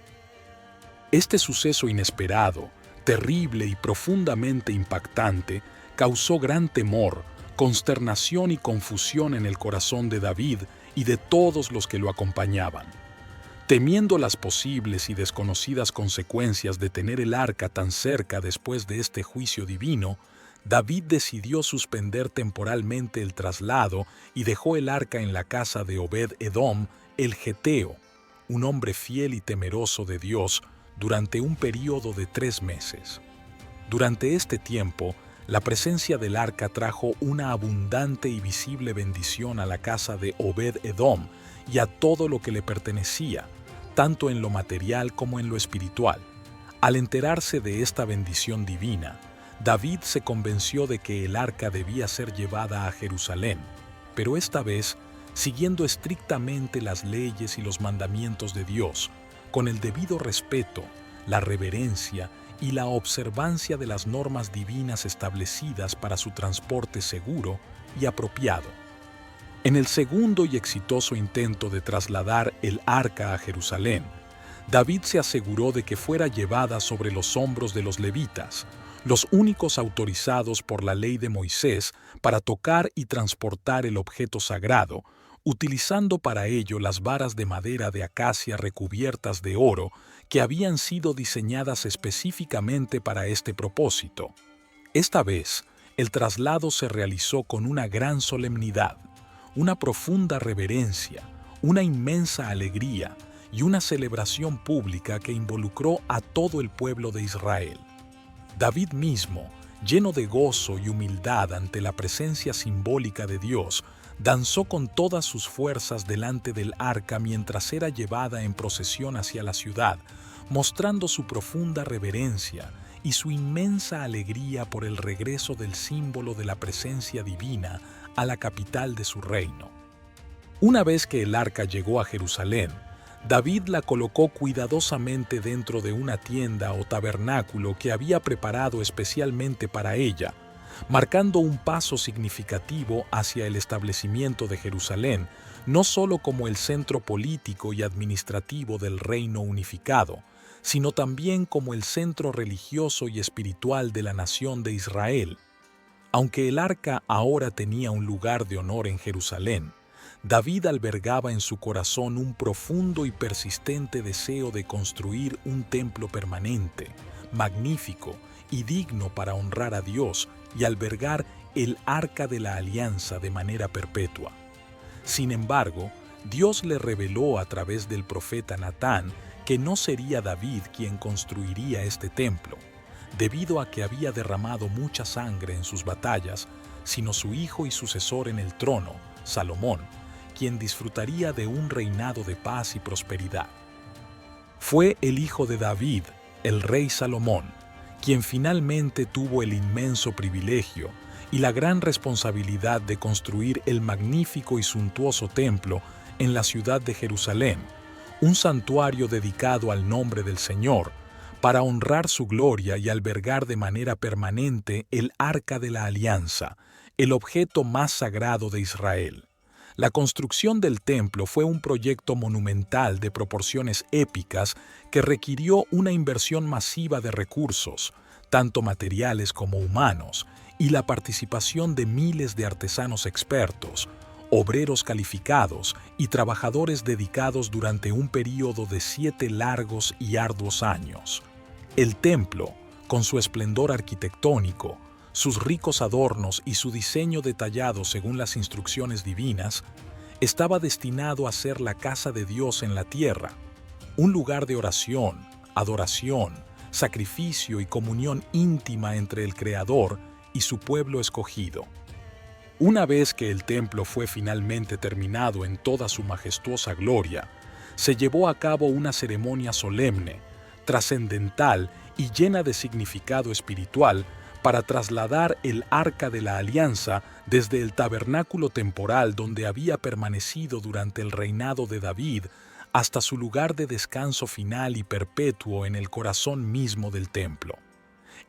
Este suceso inesperado, terrible y profundamente impactante, causó gran temor, consternación y confusión en el corazón de David y de todos los que lo acompañaban. Temiendo las posibles y desconocidas consecuencias de tener el arca tan cerca después de este juicio divino, David decidió suspender temporalmente el traslado y dejó el arca en la casa de Obed-Edom, el Geteo, un hombre fiel y temeroso de Dios, durante un período de 3 meses. Durante este tiempo, la presencia del arca trajo una abundante y visible bendición a la casa de Obed-Edom y a todo lo que le pertenecía, tanto en lo material como en lo espiritual. Al enterarse de esta bendición divina, David se convenció de que el arca debía ser llevada a Jerusalén, pero esta vez siguiendo estrictamente las leyes y los mandamientos de Dios, con el debido respeto, la reverencia y la observancia de las normas divinas establecidas para su transporte seguro y apropiado. En el segundo y exitoso intento de trasladar el arca a Jerusalén, David se aseguró de que fuera llevada sobre los hombros de los levitas, los únicos autorizados por la ley de Moisés para tocar y transportar el objeto sagrado, utilizando para ello las varas de madera de acacia recubiertas de oro que habían sido diseñadas específicamente para este propósito. Esta vez, el traslado se realizó con una gran solemnidad, una profunda reverencia, una inmensa alegría y una celebración pública que involucró a todo el pueblo de Israel. David mismo, lleno de gozo y humildad ante la presencia simbólica de Dios, danzó con todas sus fuerzas delante del arca mientras era llevada en procesión hacia la ciudad, mostrando su profunda reverencia y su inmensa alegría por el regreso del símbolo de la presencia divina a la capital de su reino. Una vez que el arca llegó a Jerusalén, David la colocó cuidadosamente dentro de una tienda o tabernáculo que había preparado especialmente para ella, marcando un paso significativo hacia el establecimiento de Jerusalén, no solo como el centro político y administrativo del reino unificado, sino también como el centro religioso y espiritual de la nación de Israel. Aunque el arca ahora tenía un lugar de honor en Jerusalén, David albergaba en su corazón un profundo y persistente deseo de construir un templo permanente, magnífico y digno para honrar a Dios y albergar el arca de la alianza de manera perpetua. Sin embargo, Dios le reveló a través del profeta Natán que no sería David quien construiría este templo, debido a que había derramado mucha sangre en sus batallas, sino su hijo y sucesor en el trono, Salomón, quien disfrutaría de un reinado de paz y prosperidad. Fue el hijo de David, el rey Salomón, quien finalmente tuvo el inmenso privilegio y la gran responsabilidad de construir el magnífico y suntuoso templo en la ciudad de Jerusalén, un santuario dedicado al nombre del Señor, para honrar su gloria y albergar de manera permanente el Arca de la Alianza, el objeto más sagrado de Israel. La construcción del templo fue un proyecto monumental de proporciones épicas que requirió una inversión masiva de recursos, tanto materiales como humanos, y la participación de miles de artesanos expertos, obreros calificados y trabajadores dedicados durante un período de 7 largos y arduos años. El templo, con su esplendor arquitectónico, sus ricos adornos y su diseño detallado según las instrucciones divinas, estaba destinado a ser la casa de Dios en la tierra, un lugar de oración, adoración, sacrificio y comunión íntima entre el Creador y su pueblo escogido. Una vez que el templo fue finalmente terminado en toda su majestuosa gloria, se llevó a cabo una ceremonia solemne, trascendental y llena de significado espiritual para trasladar el Arca de la Alianza desde el tabernáculo temporal donde había permanecido durante el reinado de David hasta su lugar de descanso final y perpetuo en el corazón mismo del templo.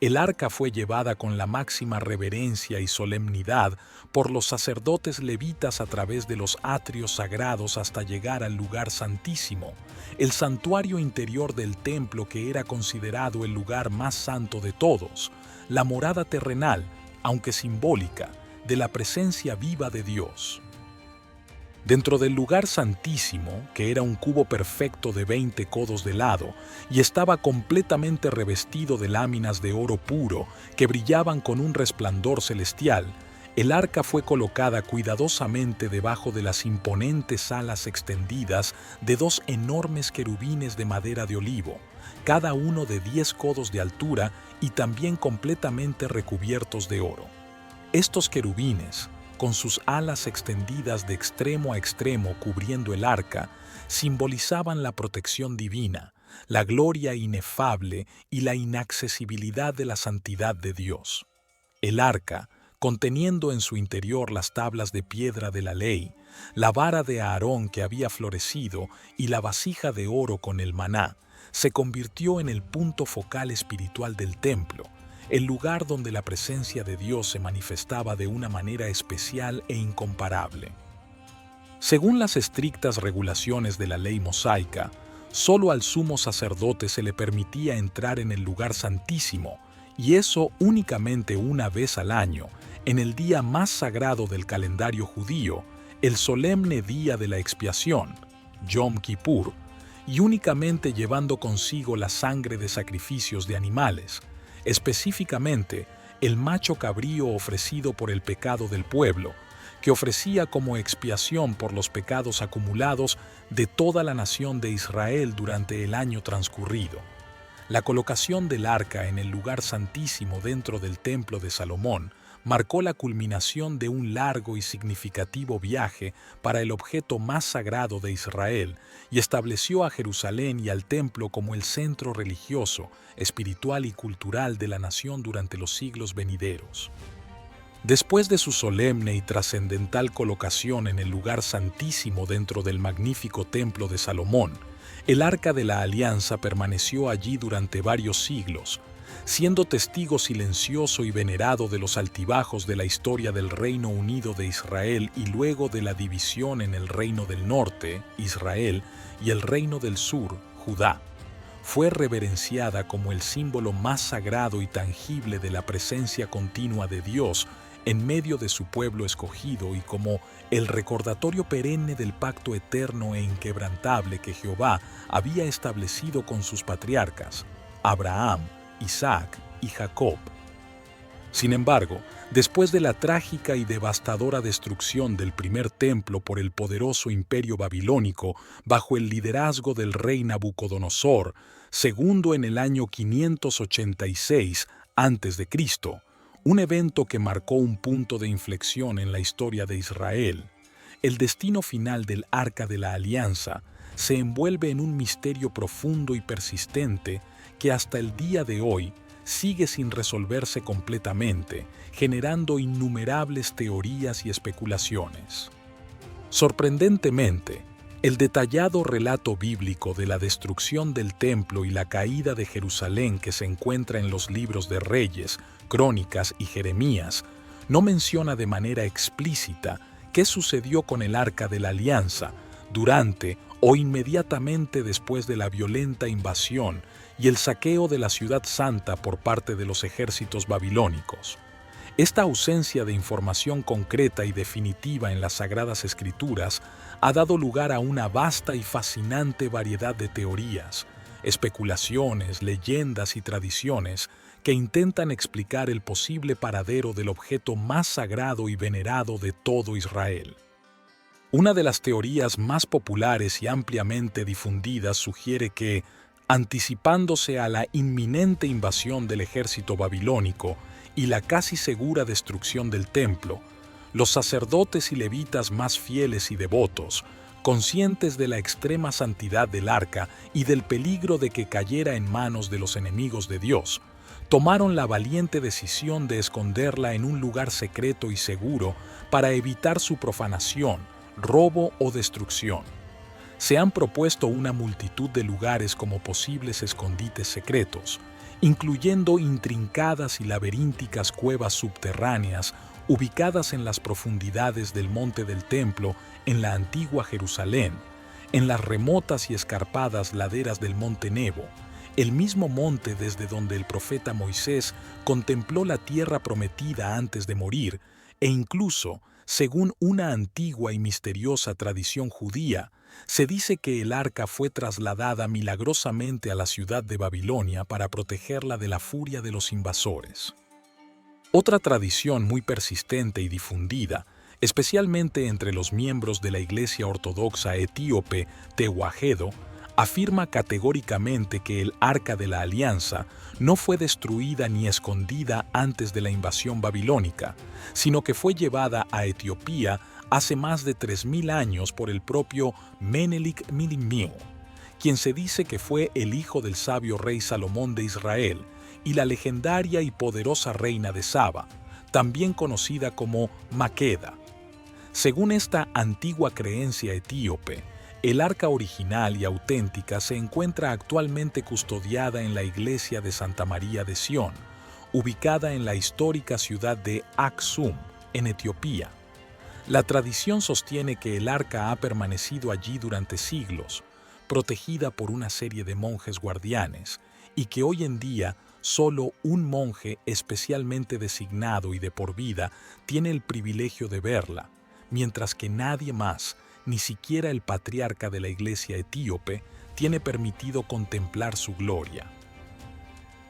El arca fue llevada con la máxima reverencia y solemnidad por los sacerdotes levitas a través de los atrios sagrados hasta llegar al lugar santísimo, el santuario interior del templo que era considerado el lugar más santo de todos, la morada terrenal, aunque simbólica, de la presencia viva de Dios. Dentro del lugar santísimo, que era un cubo perfecto de 20 codos de lado y estaba completamente revestido de láminas de oro puro que brillaban con un resplandor celestial, el arca fue colocada cuidadosamente debajo de las imponentes alas extendidas de 2 enormes querubines de madera de olivo, cada uno de 10 codos de altura y también completamente recubiertos de oro. Estos querubines, con sus alas extendidas de extremo a extremo cubriendo el arca, simbolizaban la protección divina, la gloria inefable y la inaccesibilidad de la santidad de Dios. El arca, conteniendo en su interior las tablas de piedra de la ley, la vara de Aarón que había florecido y la vasija de oro con el maná, se convirtió en el punto focal espiritual del templo, el lugar donde la presencia de Dios se manifestaba de una manera especial e incomparable. Según las estrictas regulaciones de la ley mosaica, solo al sumo sacerdote se le permitía entrar en el lugar santísimo, y eso únicamente una vez al año, en el día más sagrado del calendario judío, el solemne día de la expiación, Yom Kippur, y únicamente llevando consigo la sangre de sacrificios de animales, específicamente el macho cabrío ofrecido por el pecado del pueblo, que ofrecía como expiación por los pecados acumulados de toda la nación de Israel durante el año transcurrido. La colocación del arca en el lugar santísimo dentro del templo de Salomón marcó la culminación de un largo y significativo viaje para el objeto más sagrado de Israel y estableció a Jerusalén y al templo como el centro religioso, espiritual y cultural de la nación durante los siglos venideros. Después de su solemne y trascendental colocación en el lugar santísimo dentro del magnífico templo de Salomón, el Arca de la Alianza permaneció allí durante varios siglos, siendo testigo silencioso y venerado de los altibajos de la historia del Reino Unido de Israel y luego de la división en el Reino del Norte, Israel, y el Reino del Sur, Judá. Fue reverenciada como el símbolo más sagrado y tangible de la presencia continua de Dios en medio de su pueblo escogido y como el recordatorio perenne del pacto eterno e inquebrantable que Jehová había establecido con sus patriarcas, Abraham, Isaac y Jacob. Sin embargo, después de la trágica y devastadora destrucción del primer templo por el poderoso imperio babilónico bajo el liderazgo del rey Nabucodonosor, segundo en el año 586 a.C., un evento que marcó un punto de inflexión en la historia de Israel, el destino final del Arca de la Alianza se envuelve en un misterio profundo y persistente que hasta el día de hoy sigue sin resolverse completamente, generando innumerables teorías y especulaciones. Sorprendentemente, el detallado relato bíblico de la destrucción del templo y la caída de Jerusalén que se encuentra en los libros de Reyes, Crónicas y Jeremías no menciona de manera explícita qué sucedió con el Arca de la Alianza durante o inmediatamente después de la violenta invasión y el saqueo de la ciudad santa por parte de los ejércitos babilónicos. Esta ausencia de información concreta y definitiva en las Sagradas Escrituras ha dado lugar a una vasta y fascinante variedad de teorías, especulaciones, leyendas y tradiciones que intentan explicar el posible paradero del objeto más sagrado y venerado de todo Israel. Una de las teorías más populares y ampliamente difundidas sugiere que, anticipándose a la inminente invasión del ejército babilónico y la casi segura destrucción del templo, los sacerdotes y levitas más fieles y devotos, conscientes de la extrema santidad del arca y del peligro de que cayera en manos de los enemigos de Dios, tomaron la valiente decisión de esconderla en un lugar secreto y seguro para evitar su profanación, robo o destrucción. Se han propuesto una multitud de lugares como posibles escondites secretos, incluyendo intrincadas y laberínticas cuevas subterráneas ubicadas en las profundidades del monte del templo en la antigua Jerusalén, en las remotas y escarpadas laderas del monte Nebo, el mismo monte desde donde el profeta Moisés contempló la tierra prometida antes de morir, e incluso, según una antigua y misteriosa tradición judía, se dice que el arca fue trasladada milagrosamente a la ciudad de Babilonia para protegerla de la furia de los invasores. Otra tradición muy persistente y difundida, especialmente entre los miembros de la Iglesia Ortodoxa etíope Tewahedo, afirma categóricamente que el Arca de la Alianza no fue destruida ni escondida antes de la invasión babilónica, sino que fue llevada a Etiopía hace más de 3000 años por el propio Menelik Midimio, quien se dice que fue el hijo del sabio rey Salomón de Israel y la legendaria y poderosa reina de Saba, también conocida como Maqueda. Según esta antigua creencia etíope, el arca original y auténtica se encuentra actualmente custodiada en la iglesia de Santa María de Sión, ubicada en la histórica ciudad de Aksum, en Etiopía. La tradición sostiene que el arca ha permanecido allí durante siglos, protegida por una serie de monjes guardianes, y que hoy en día solo un monje especialmente designado y de por vida tiene el privilegio de verla, mientras que nadie más, ni siquiera el patriarca de la iglesia etíope, tiene permitido contemplar su gloria.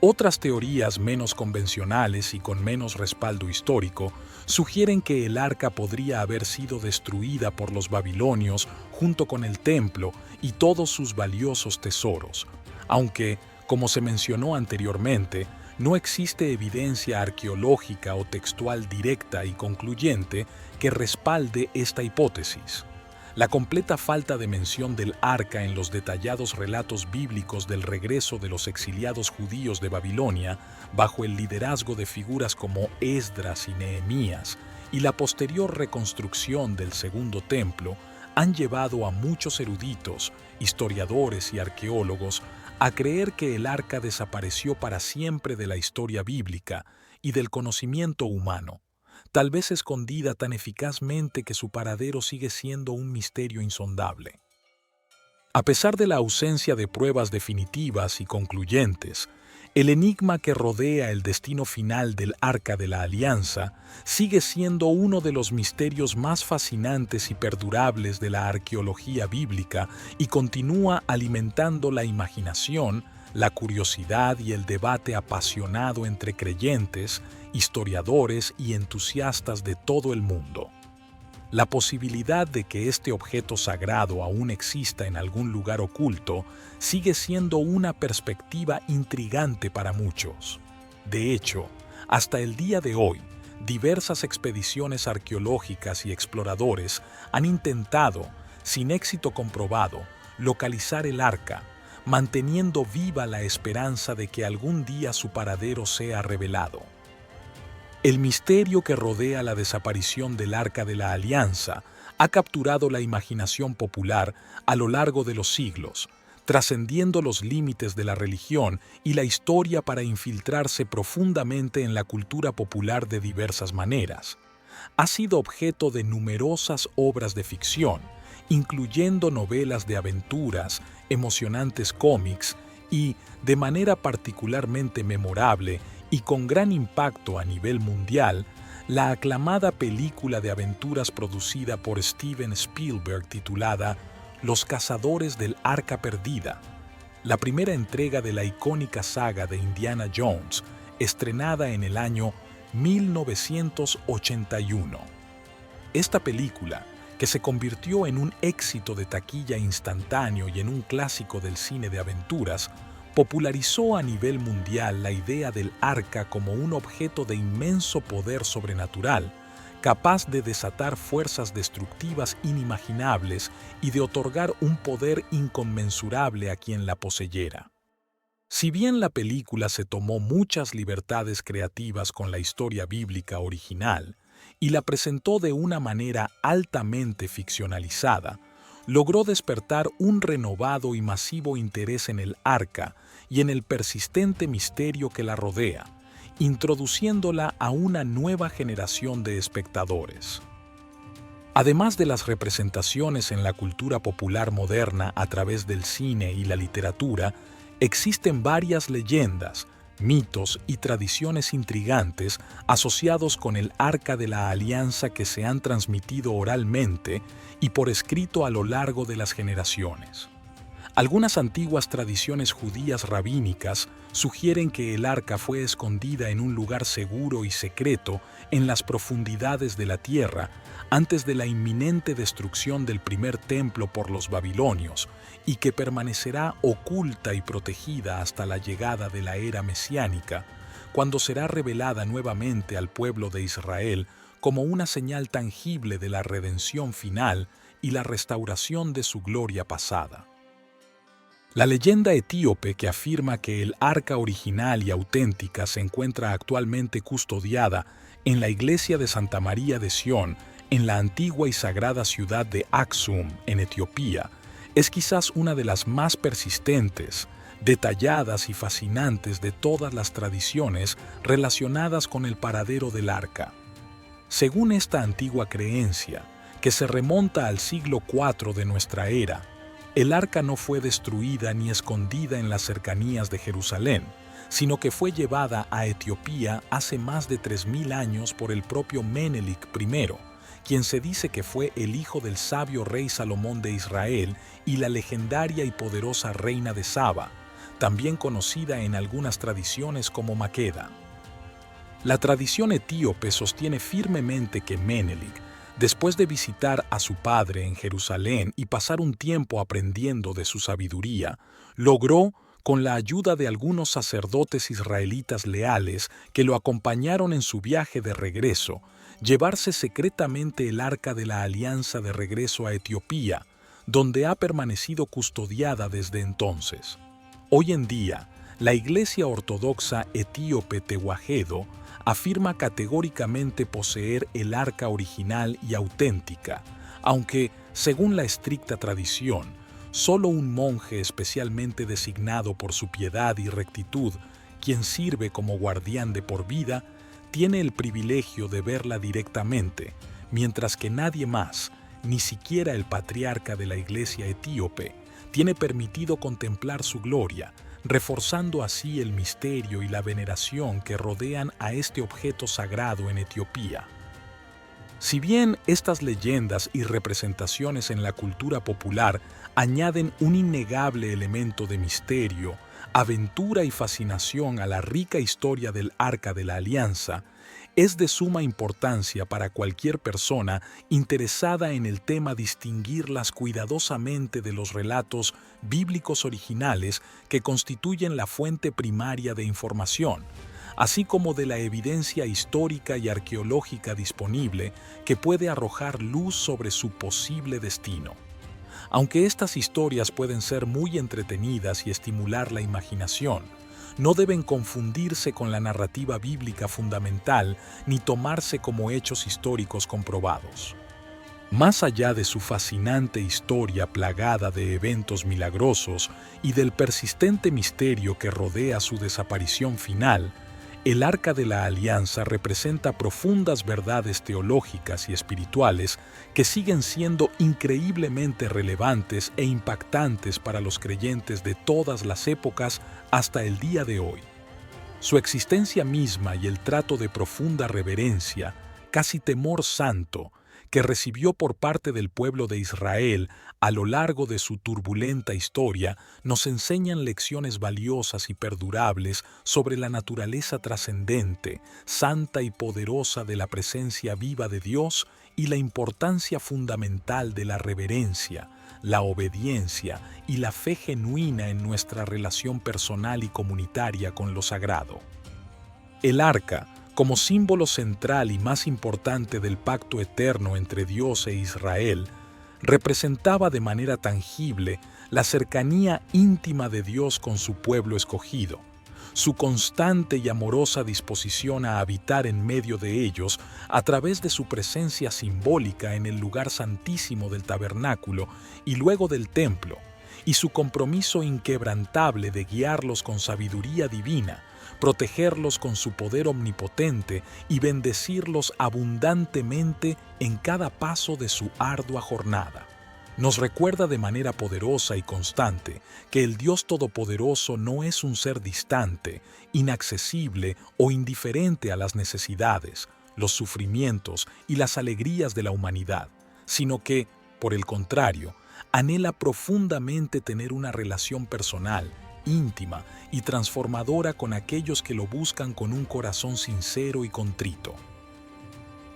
Otras teorías menos convencionales y con menos respaldo histórico sugieren que el arca podría haber sido destruida por los babilonios junto con el templo y todos sus valiosos tesoros, aunque, como se mencionó anteriormente, no existe evidencia arqueológica o textual directa y concluyente que respalde esta hipótesis. La completa falta de mención del arca en los detallados relatos bíblicos del regreso de los exiliados judíos de Babilonia, bajo el liderazgo de figuras como Esdras y Nehemías, y la posterior reconstrucción del Segundo Templo, han llevado a muchos eruditos, historiadores y arqueólogos a creer que el arca desapareció para siempre de la historia bíblica y del conocimiento humano, tal vez escondida tan eficazmente que su paradero sigue siendo un misterio insondable. A pesar de la ausencia de pruebas definitivas y concluyentes, el enigma que rodea el destino final del Arca de la Alianza sigue siendo uno de los misterios más fascinantes y perdurables de la arqueología bíblica y continúa alimentando la imaginación, la curiosidad y el debate apasionado entre creyentes, historiadores y entusiastas de todo el mundo. La posibilidad de que este objeto sagrado aún exista en algún lugar oculto sigue siendo una perspectiva intrigante para muchos. De hecho, hasta el día de hoy, diversas expediciones arqueológicas y exploradores han intentado, sin éxito comprobado, localizar el arca, manteniendo viva la esperanza de que algún día su paradero sea revelado. El misterio que rodea la desaparición del Arca de la Alianza ha capturado la imaginación popular a lo largo de los siglos, trascendiendo los límites de la religión y la historia para infiltrarse profundamente en la cultura popular de diversas maneras. Ha sido objeto de numerosas obras de ficción, incluyendo novelas de aventuras, emocionantes cómics y, de manera particularmente memorable y con gran impacto a nivel mundial, la aclamada película de aventuras producida por Steven Spielberg titulada Los Cazadores del Arca Perdida, la primera entrega de la icónica saga de Indiana Jones, estrenada en el año 1981. Esta película, que se convirtió en un éxito de taquilla instantáneo y en un clásico del cine de aventuras, popularizó a nivel mundial la idea del arca como un objeto de inmenso poder sobrenatural, capaz de desatar fuerzas destructivas inimaginables y de otorgar un poder inconmensurable a quien la poseyera. Si bien la película se tomó muchas libertades creativas con la historia bíblica original y la presentó de una manera altamente ficcionalizada, logró despertar un renovado y masivo interés en el arca y en el persistente misterio que la rodea, introduciéndola a una nueva generación de espectadores. Además de las representaciones en la cultura popular moderna a través del cine y la literatura, existen varias leyendas, mitos y tradiciones intrigantes asociados con el Arca de la Alianza que se han transmitido oralmente y por escrito a lo largo de las generaciones. Algunas antiguas tradiciones judías rabínicas sugieren que el arca fue escondida en un lugar seguro y secreto en las profundidades de la tierra antes de la inminente destrucción del primer templo por los babilonios y que permanecerá oculta y protegida hasta la llegada de la era mesiánica, cuando será revelada nuevamente al pueblo de Israel como una señal tangible de la redención final y la restauración de su gloria pasada. La leyenda etíope que afirma que el arca original y auténtica se encuentra actualmente custodiada en la iglesia de Santa María de Sión, en la antigua y sagrada ciudad de Aksum, en Etiopía, es quizás una de las más persistentes, detalladas y fascinantes de todas las tradiciones relacionadas con el paradero del arca. Según esta antigua creencia, que se remonta al siglo IV de nuestra era, el arca no fue destruida ni escondida en las cercanías de Jerusalén, sino que fue llevada a Etiopía hace más de 3000 años por el propio Menelik I, quien se dice que fue el hijo del sabio rey Salomón de Israel y la legendaria y poderosa reina de Saba, también conocida en algunas tradiciones como Maqueda. La tradición etíope sostiene firmemente que Menelik, después de visitar a su padre en Jerusalén y pasar un tiempo aprendiendo de su sabiduría, logró, con la ayuda de algunos sacerdotes israelitas leales que lo acompañaron en su viaje de regreso, llevarse secretamente el Arca de la Alianza de regreso a Etiopía, donde ha permanecido custodiada desde entonces. Hoy en día, la Iglesia Ortodoxa Etíope Tewahedo afirma categóricamente poseer el arca original y auténtica, aunque, según la estricta tradición, solo un monje especialmente designado por su piedad y rectitud, quien sirve como guardián de por vida, tiene el privilegio de verla directamente, mientras que nadie más, ni siquiera el patriarca de la Iglesia etíope, tiene permitido contemplar su gloria, reforzando así el misterio y la veneración que rodean a este objeto sagrado en Etiopía. Si bien estas leyendas y representaciones en la cultura popular añaden un innegable elemento de misterio, aventura y fascinación a la rica historia del Arca de la Alianza, es de suma importancia para cualquier persona interesada en el tema distinguirlas cuidadosamente de los relatos bíblicos originales que constituyen la fuente primaria de información, así como de la evidencia histórica y arqueológica disponible que puede arrojar luz sobre su posible destino. Aunque estas historias pueden ser muy entretenidas y estimular la imaginación, no deben confundirse con la narrativa bíblica fundamental ni tomarse como hechos históricos comprobados. Más allá de su fascinante historia plagada de eventos milagrosos y del persistente misterio que rodea su desaparición final, el Arca de la Alianza representa profundas verdades teológicas y espirituales que siguen siendo increíblemente relevantes e impactantes para los creyentes de todas las épocas hasta el día de hoy. Su existencia misma y el trato de profunda reverencia, casi temor santo, que recibió por parte del pueblo de Israel a lo largo de su turbulenta historia, nos enseñan lecciones valiosas y perdurables sobre la naturaleza trascendente, santa y poderosa de la presencia viva de Dios y la importancia fundamental de la reverencia, la obediencia y la fe genuina en nuestra relación personal y comunitaria con lo sagrado. El arca, como símbolo central y más importante del pacto eterno entre Dios e Israel, representaba de manera tangible la cercanía íntima de Dios con su pueblo escogido, su constante y amorosa disposición a habitar en medio de ellos a través de su presencia simbólica en el lugar santísimo del tabernáculo y luego del templo, y su compromiso inquebrantable de guiarlos con sabiduría divina, protegerlos con su poder omnipotente y bendecirlos abundantemente en cada paso de su ardua jornada. Nos recuerda de manera poderosa y constante que el Dios Todopoderoso no es un ser distante, inaccesible o indiferente a las necesidades, los sufrimientos y las alegrías de la humanidad, sino que, por el contrario, anhela profundamente tener una relación personal, íntima y transformadora con aquellos que lo buscan con un corazón sincero y contrito.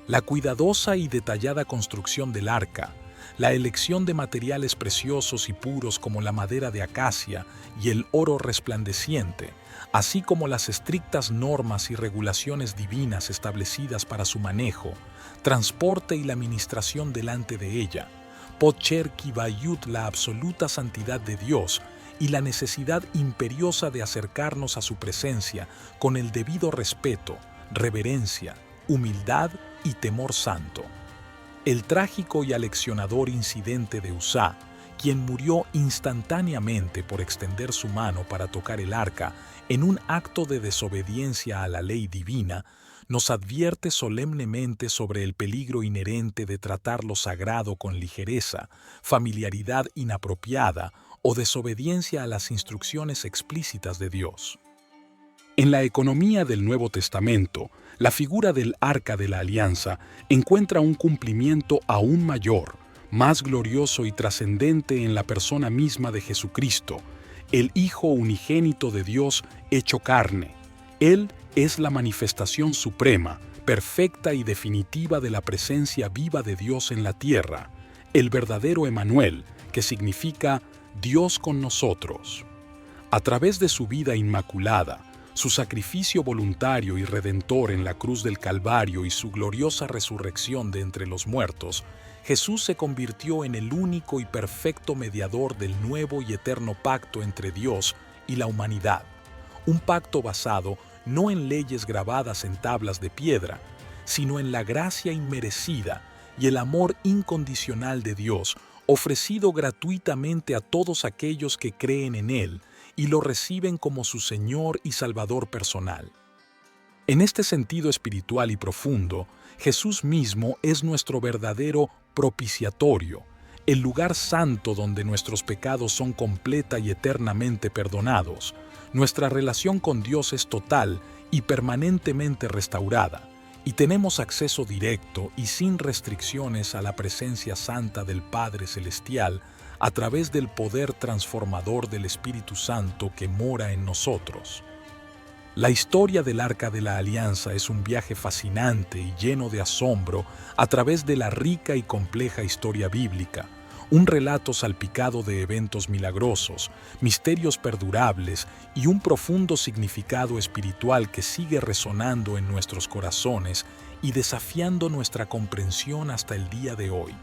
La cuidadosa y detallada construcción del arca, la elección de materiales preciosos y puros como la madera de acacia y el oro resplandeciente, así como las estrictas normas y regulaciones divinas establecidas para su manejo, transporte y la ministración delante de ella, Pocher Kibayut, la absoluta santidad de Dios, y la necesidad imperiosa de acercarnos a su presencia con el debido respeto, reverencia, humildad y temor santo. El trágico y aleccionador incidente de Uzá, quien murió instantáneamente por extender su mano para tocar el arca en un acto de desobediencia a la ley divina, nos advierte solemnemente sobre el peligro inherente de tratar lo sagrado con ligereza, familiaridad inapropiada o desobediencia a las instrucciones explícitas de Dios. En la economía del Nuevo Testamento, la figura del Arca de la Alianza encuentra un cumplimiento aún mayor, más glorioso y trascendente en la persona misma de Jesucristo, el Hijo unigénito de Dios hecho carne. Él es la manifestación suprema, perfecta y definitiva de la presencia viva de Dios en la tierra, el verdadero Emmanuel, que significa Dios con nosotros. A través de su vida inmaculada, su sacrificio voluntario y redentor en la cruz del Calvario y su gloriosa resurrección de entre los muertos, Jesús se convirtió en el único y perfecto mediador del nuevo y eterno pacto entre Dios y la humanidad. Un pacto basado no en leyes grabadas en tablas de piedra, sino en la gracia inmerecida y el amor incondicional de Dios, ofrecido gratuitamente a todos aquellos que creen en Él y lo reciben como su Señor y Salvador personal. En este sentido espiritual y profundo, Jesús mismo es nuestro verdadero propiciatorio, el lugar santo donde nuestros pecados son completa y eternamente perdonados. Nuestra relación con Dios es total y permanentemente restaurada, y tenemos acceso directo y sin restricciones a la presencia santa del Padre Celestial a través del poder transformador del Espíritu Santo que mora en nosotros. La historia del Arca de la Alianza es un viaje fascinante y lleno de asombro a través de la rica y compleja historia bíblica, un relato salpicado de eventos milagrosos, misterios perdurables y un profundo significado espiritual que sigue resonando en nuestros corazones y desafiando nuestra comprensión hasta el día de hoy.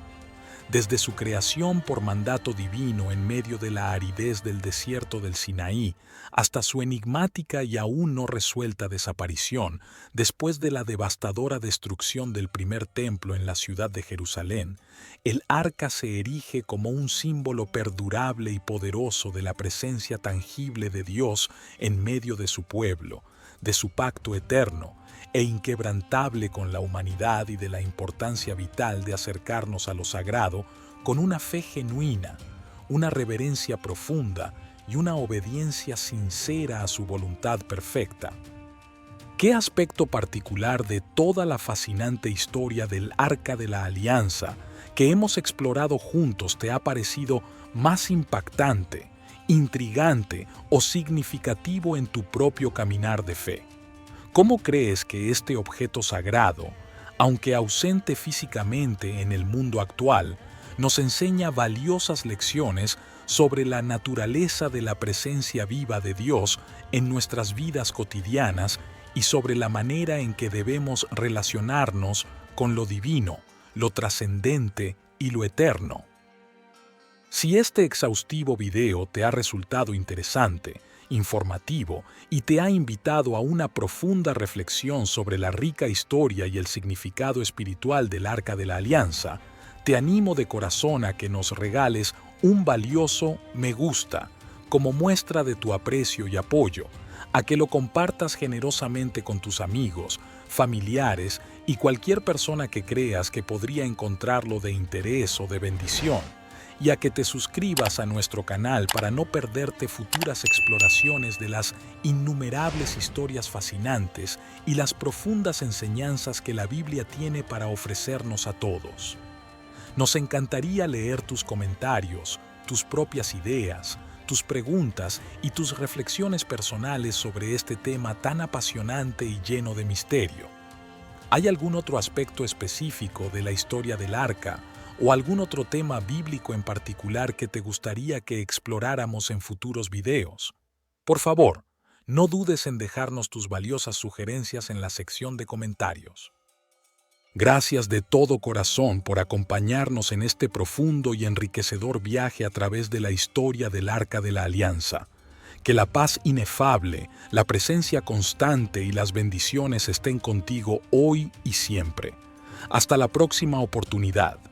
Desde su creación por mandato divino en medio de la aridez del desierto del Sinaí, hasta su enigmática y aún no resuelta desaparición, después de la devastadora destrucción del primer templo en la ciudad de Jerusalén, el arca se erige como un símbolo perdurable y poderoso de la presencia tangible de Dios en medio de su pueblo, de su pacto eterno e inquebrantable con la humanidad y de la importancia vital de acercarnos a lo sagrado con una fe genuina, una reverencia profunda y una obediencia sincera a su voluntad perfecta. ¿Qué aspecto particular de toda la fascinante historia del Arca de la Alianza que hemos explorado juntos te ha parecido más impactante, intrigante o significativo en tu propio caminar de fe? ¿Cómo crees que este objeto sagrado, aunque ausente físicamente en el mundo actual, nos enseña valiosas lecciones sobre la naturaleza de la presencia viva de Dios en nuestras vidas cotidianas y sobre la manera en que debemos relacionarnos con lo divino, lo trascendente y lo eterno? Si este exhaustivo video te ha resultado interesante, informativo y te ha invitado a una profunda reflexión sobre la rica historia y el significado espiritual del Arca de la Alianza, te animo de corazón a que nos regales un valioso me gusta como muestra de tu aprecio y apoyo, a que lo compartas generosamente con tus amigos, familiares y cualquier persona que creas que podría encontrarlo de interés o de bendición, y a que te suscribas a nuestro canal para no perderte futuras exploraciones de las innumerables historias fascinantes y las profundas enseñanzas que la Biblia tiene para ofrecernos a todos. Nos encantaría leer tus comentarios, tus propias ideas, tus preguntas y tus reflexiones personales sobre este tema tan apasionante y lleno de misterio. ¿Hay algún otro aspecto específico de la historia del Arca o algún otro tema bíblico en particular que te gustaría que exploráramos en futuros videos? Por favor, no dudes en dejarnos tus valiosas sugerencias en la sección de comentarios. Gracias de todo corazón por acompañarnos en este profundo y enriquecedor viaje a través de la historia del Arca de la Alianza. Que la paz inefable, la presencia constante y las bendiciones estén contigo hoy y siempre. Hasta la próxima oportunidad.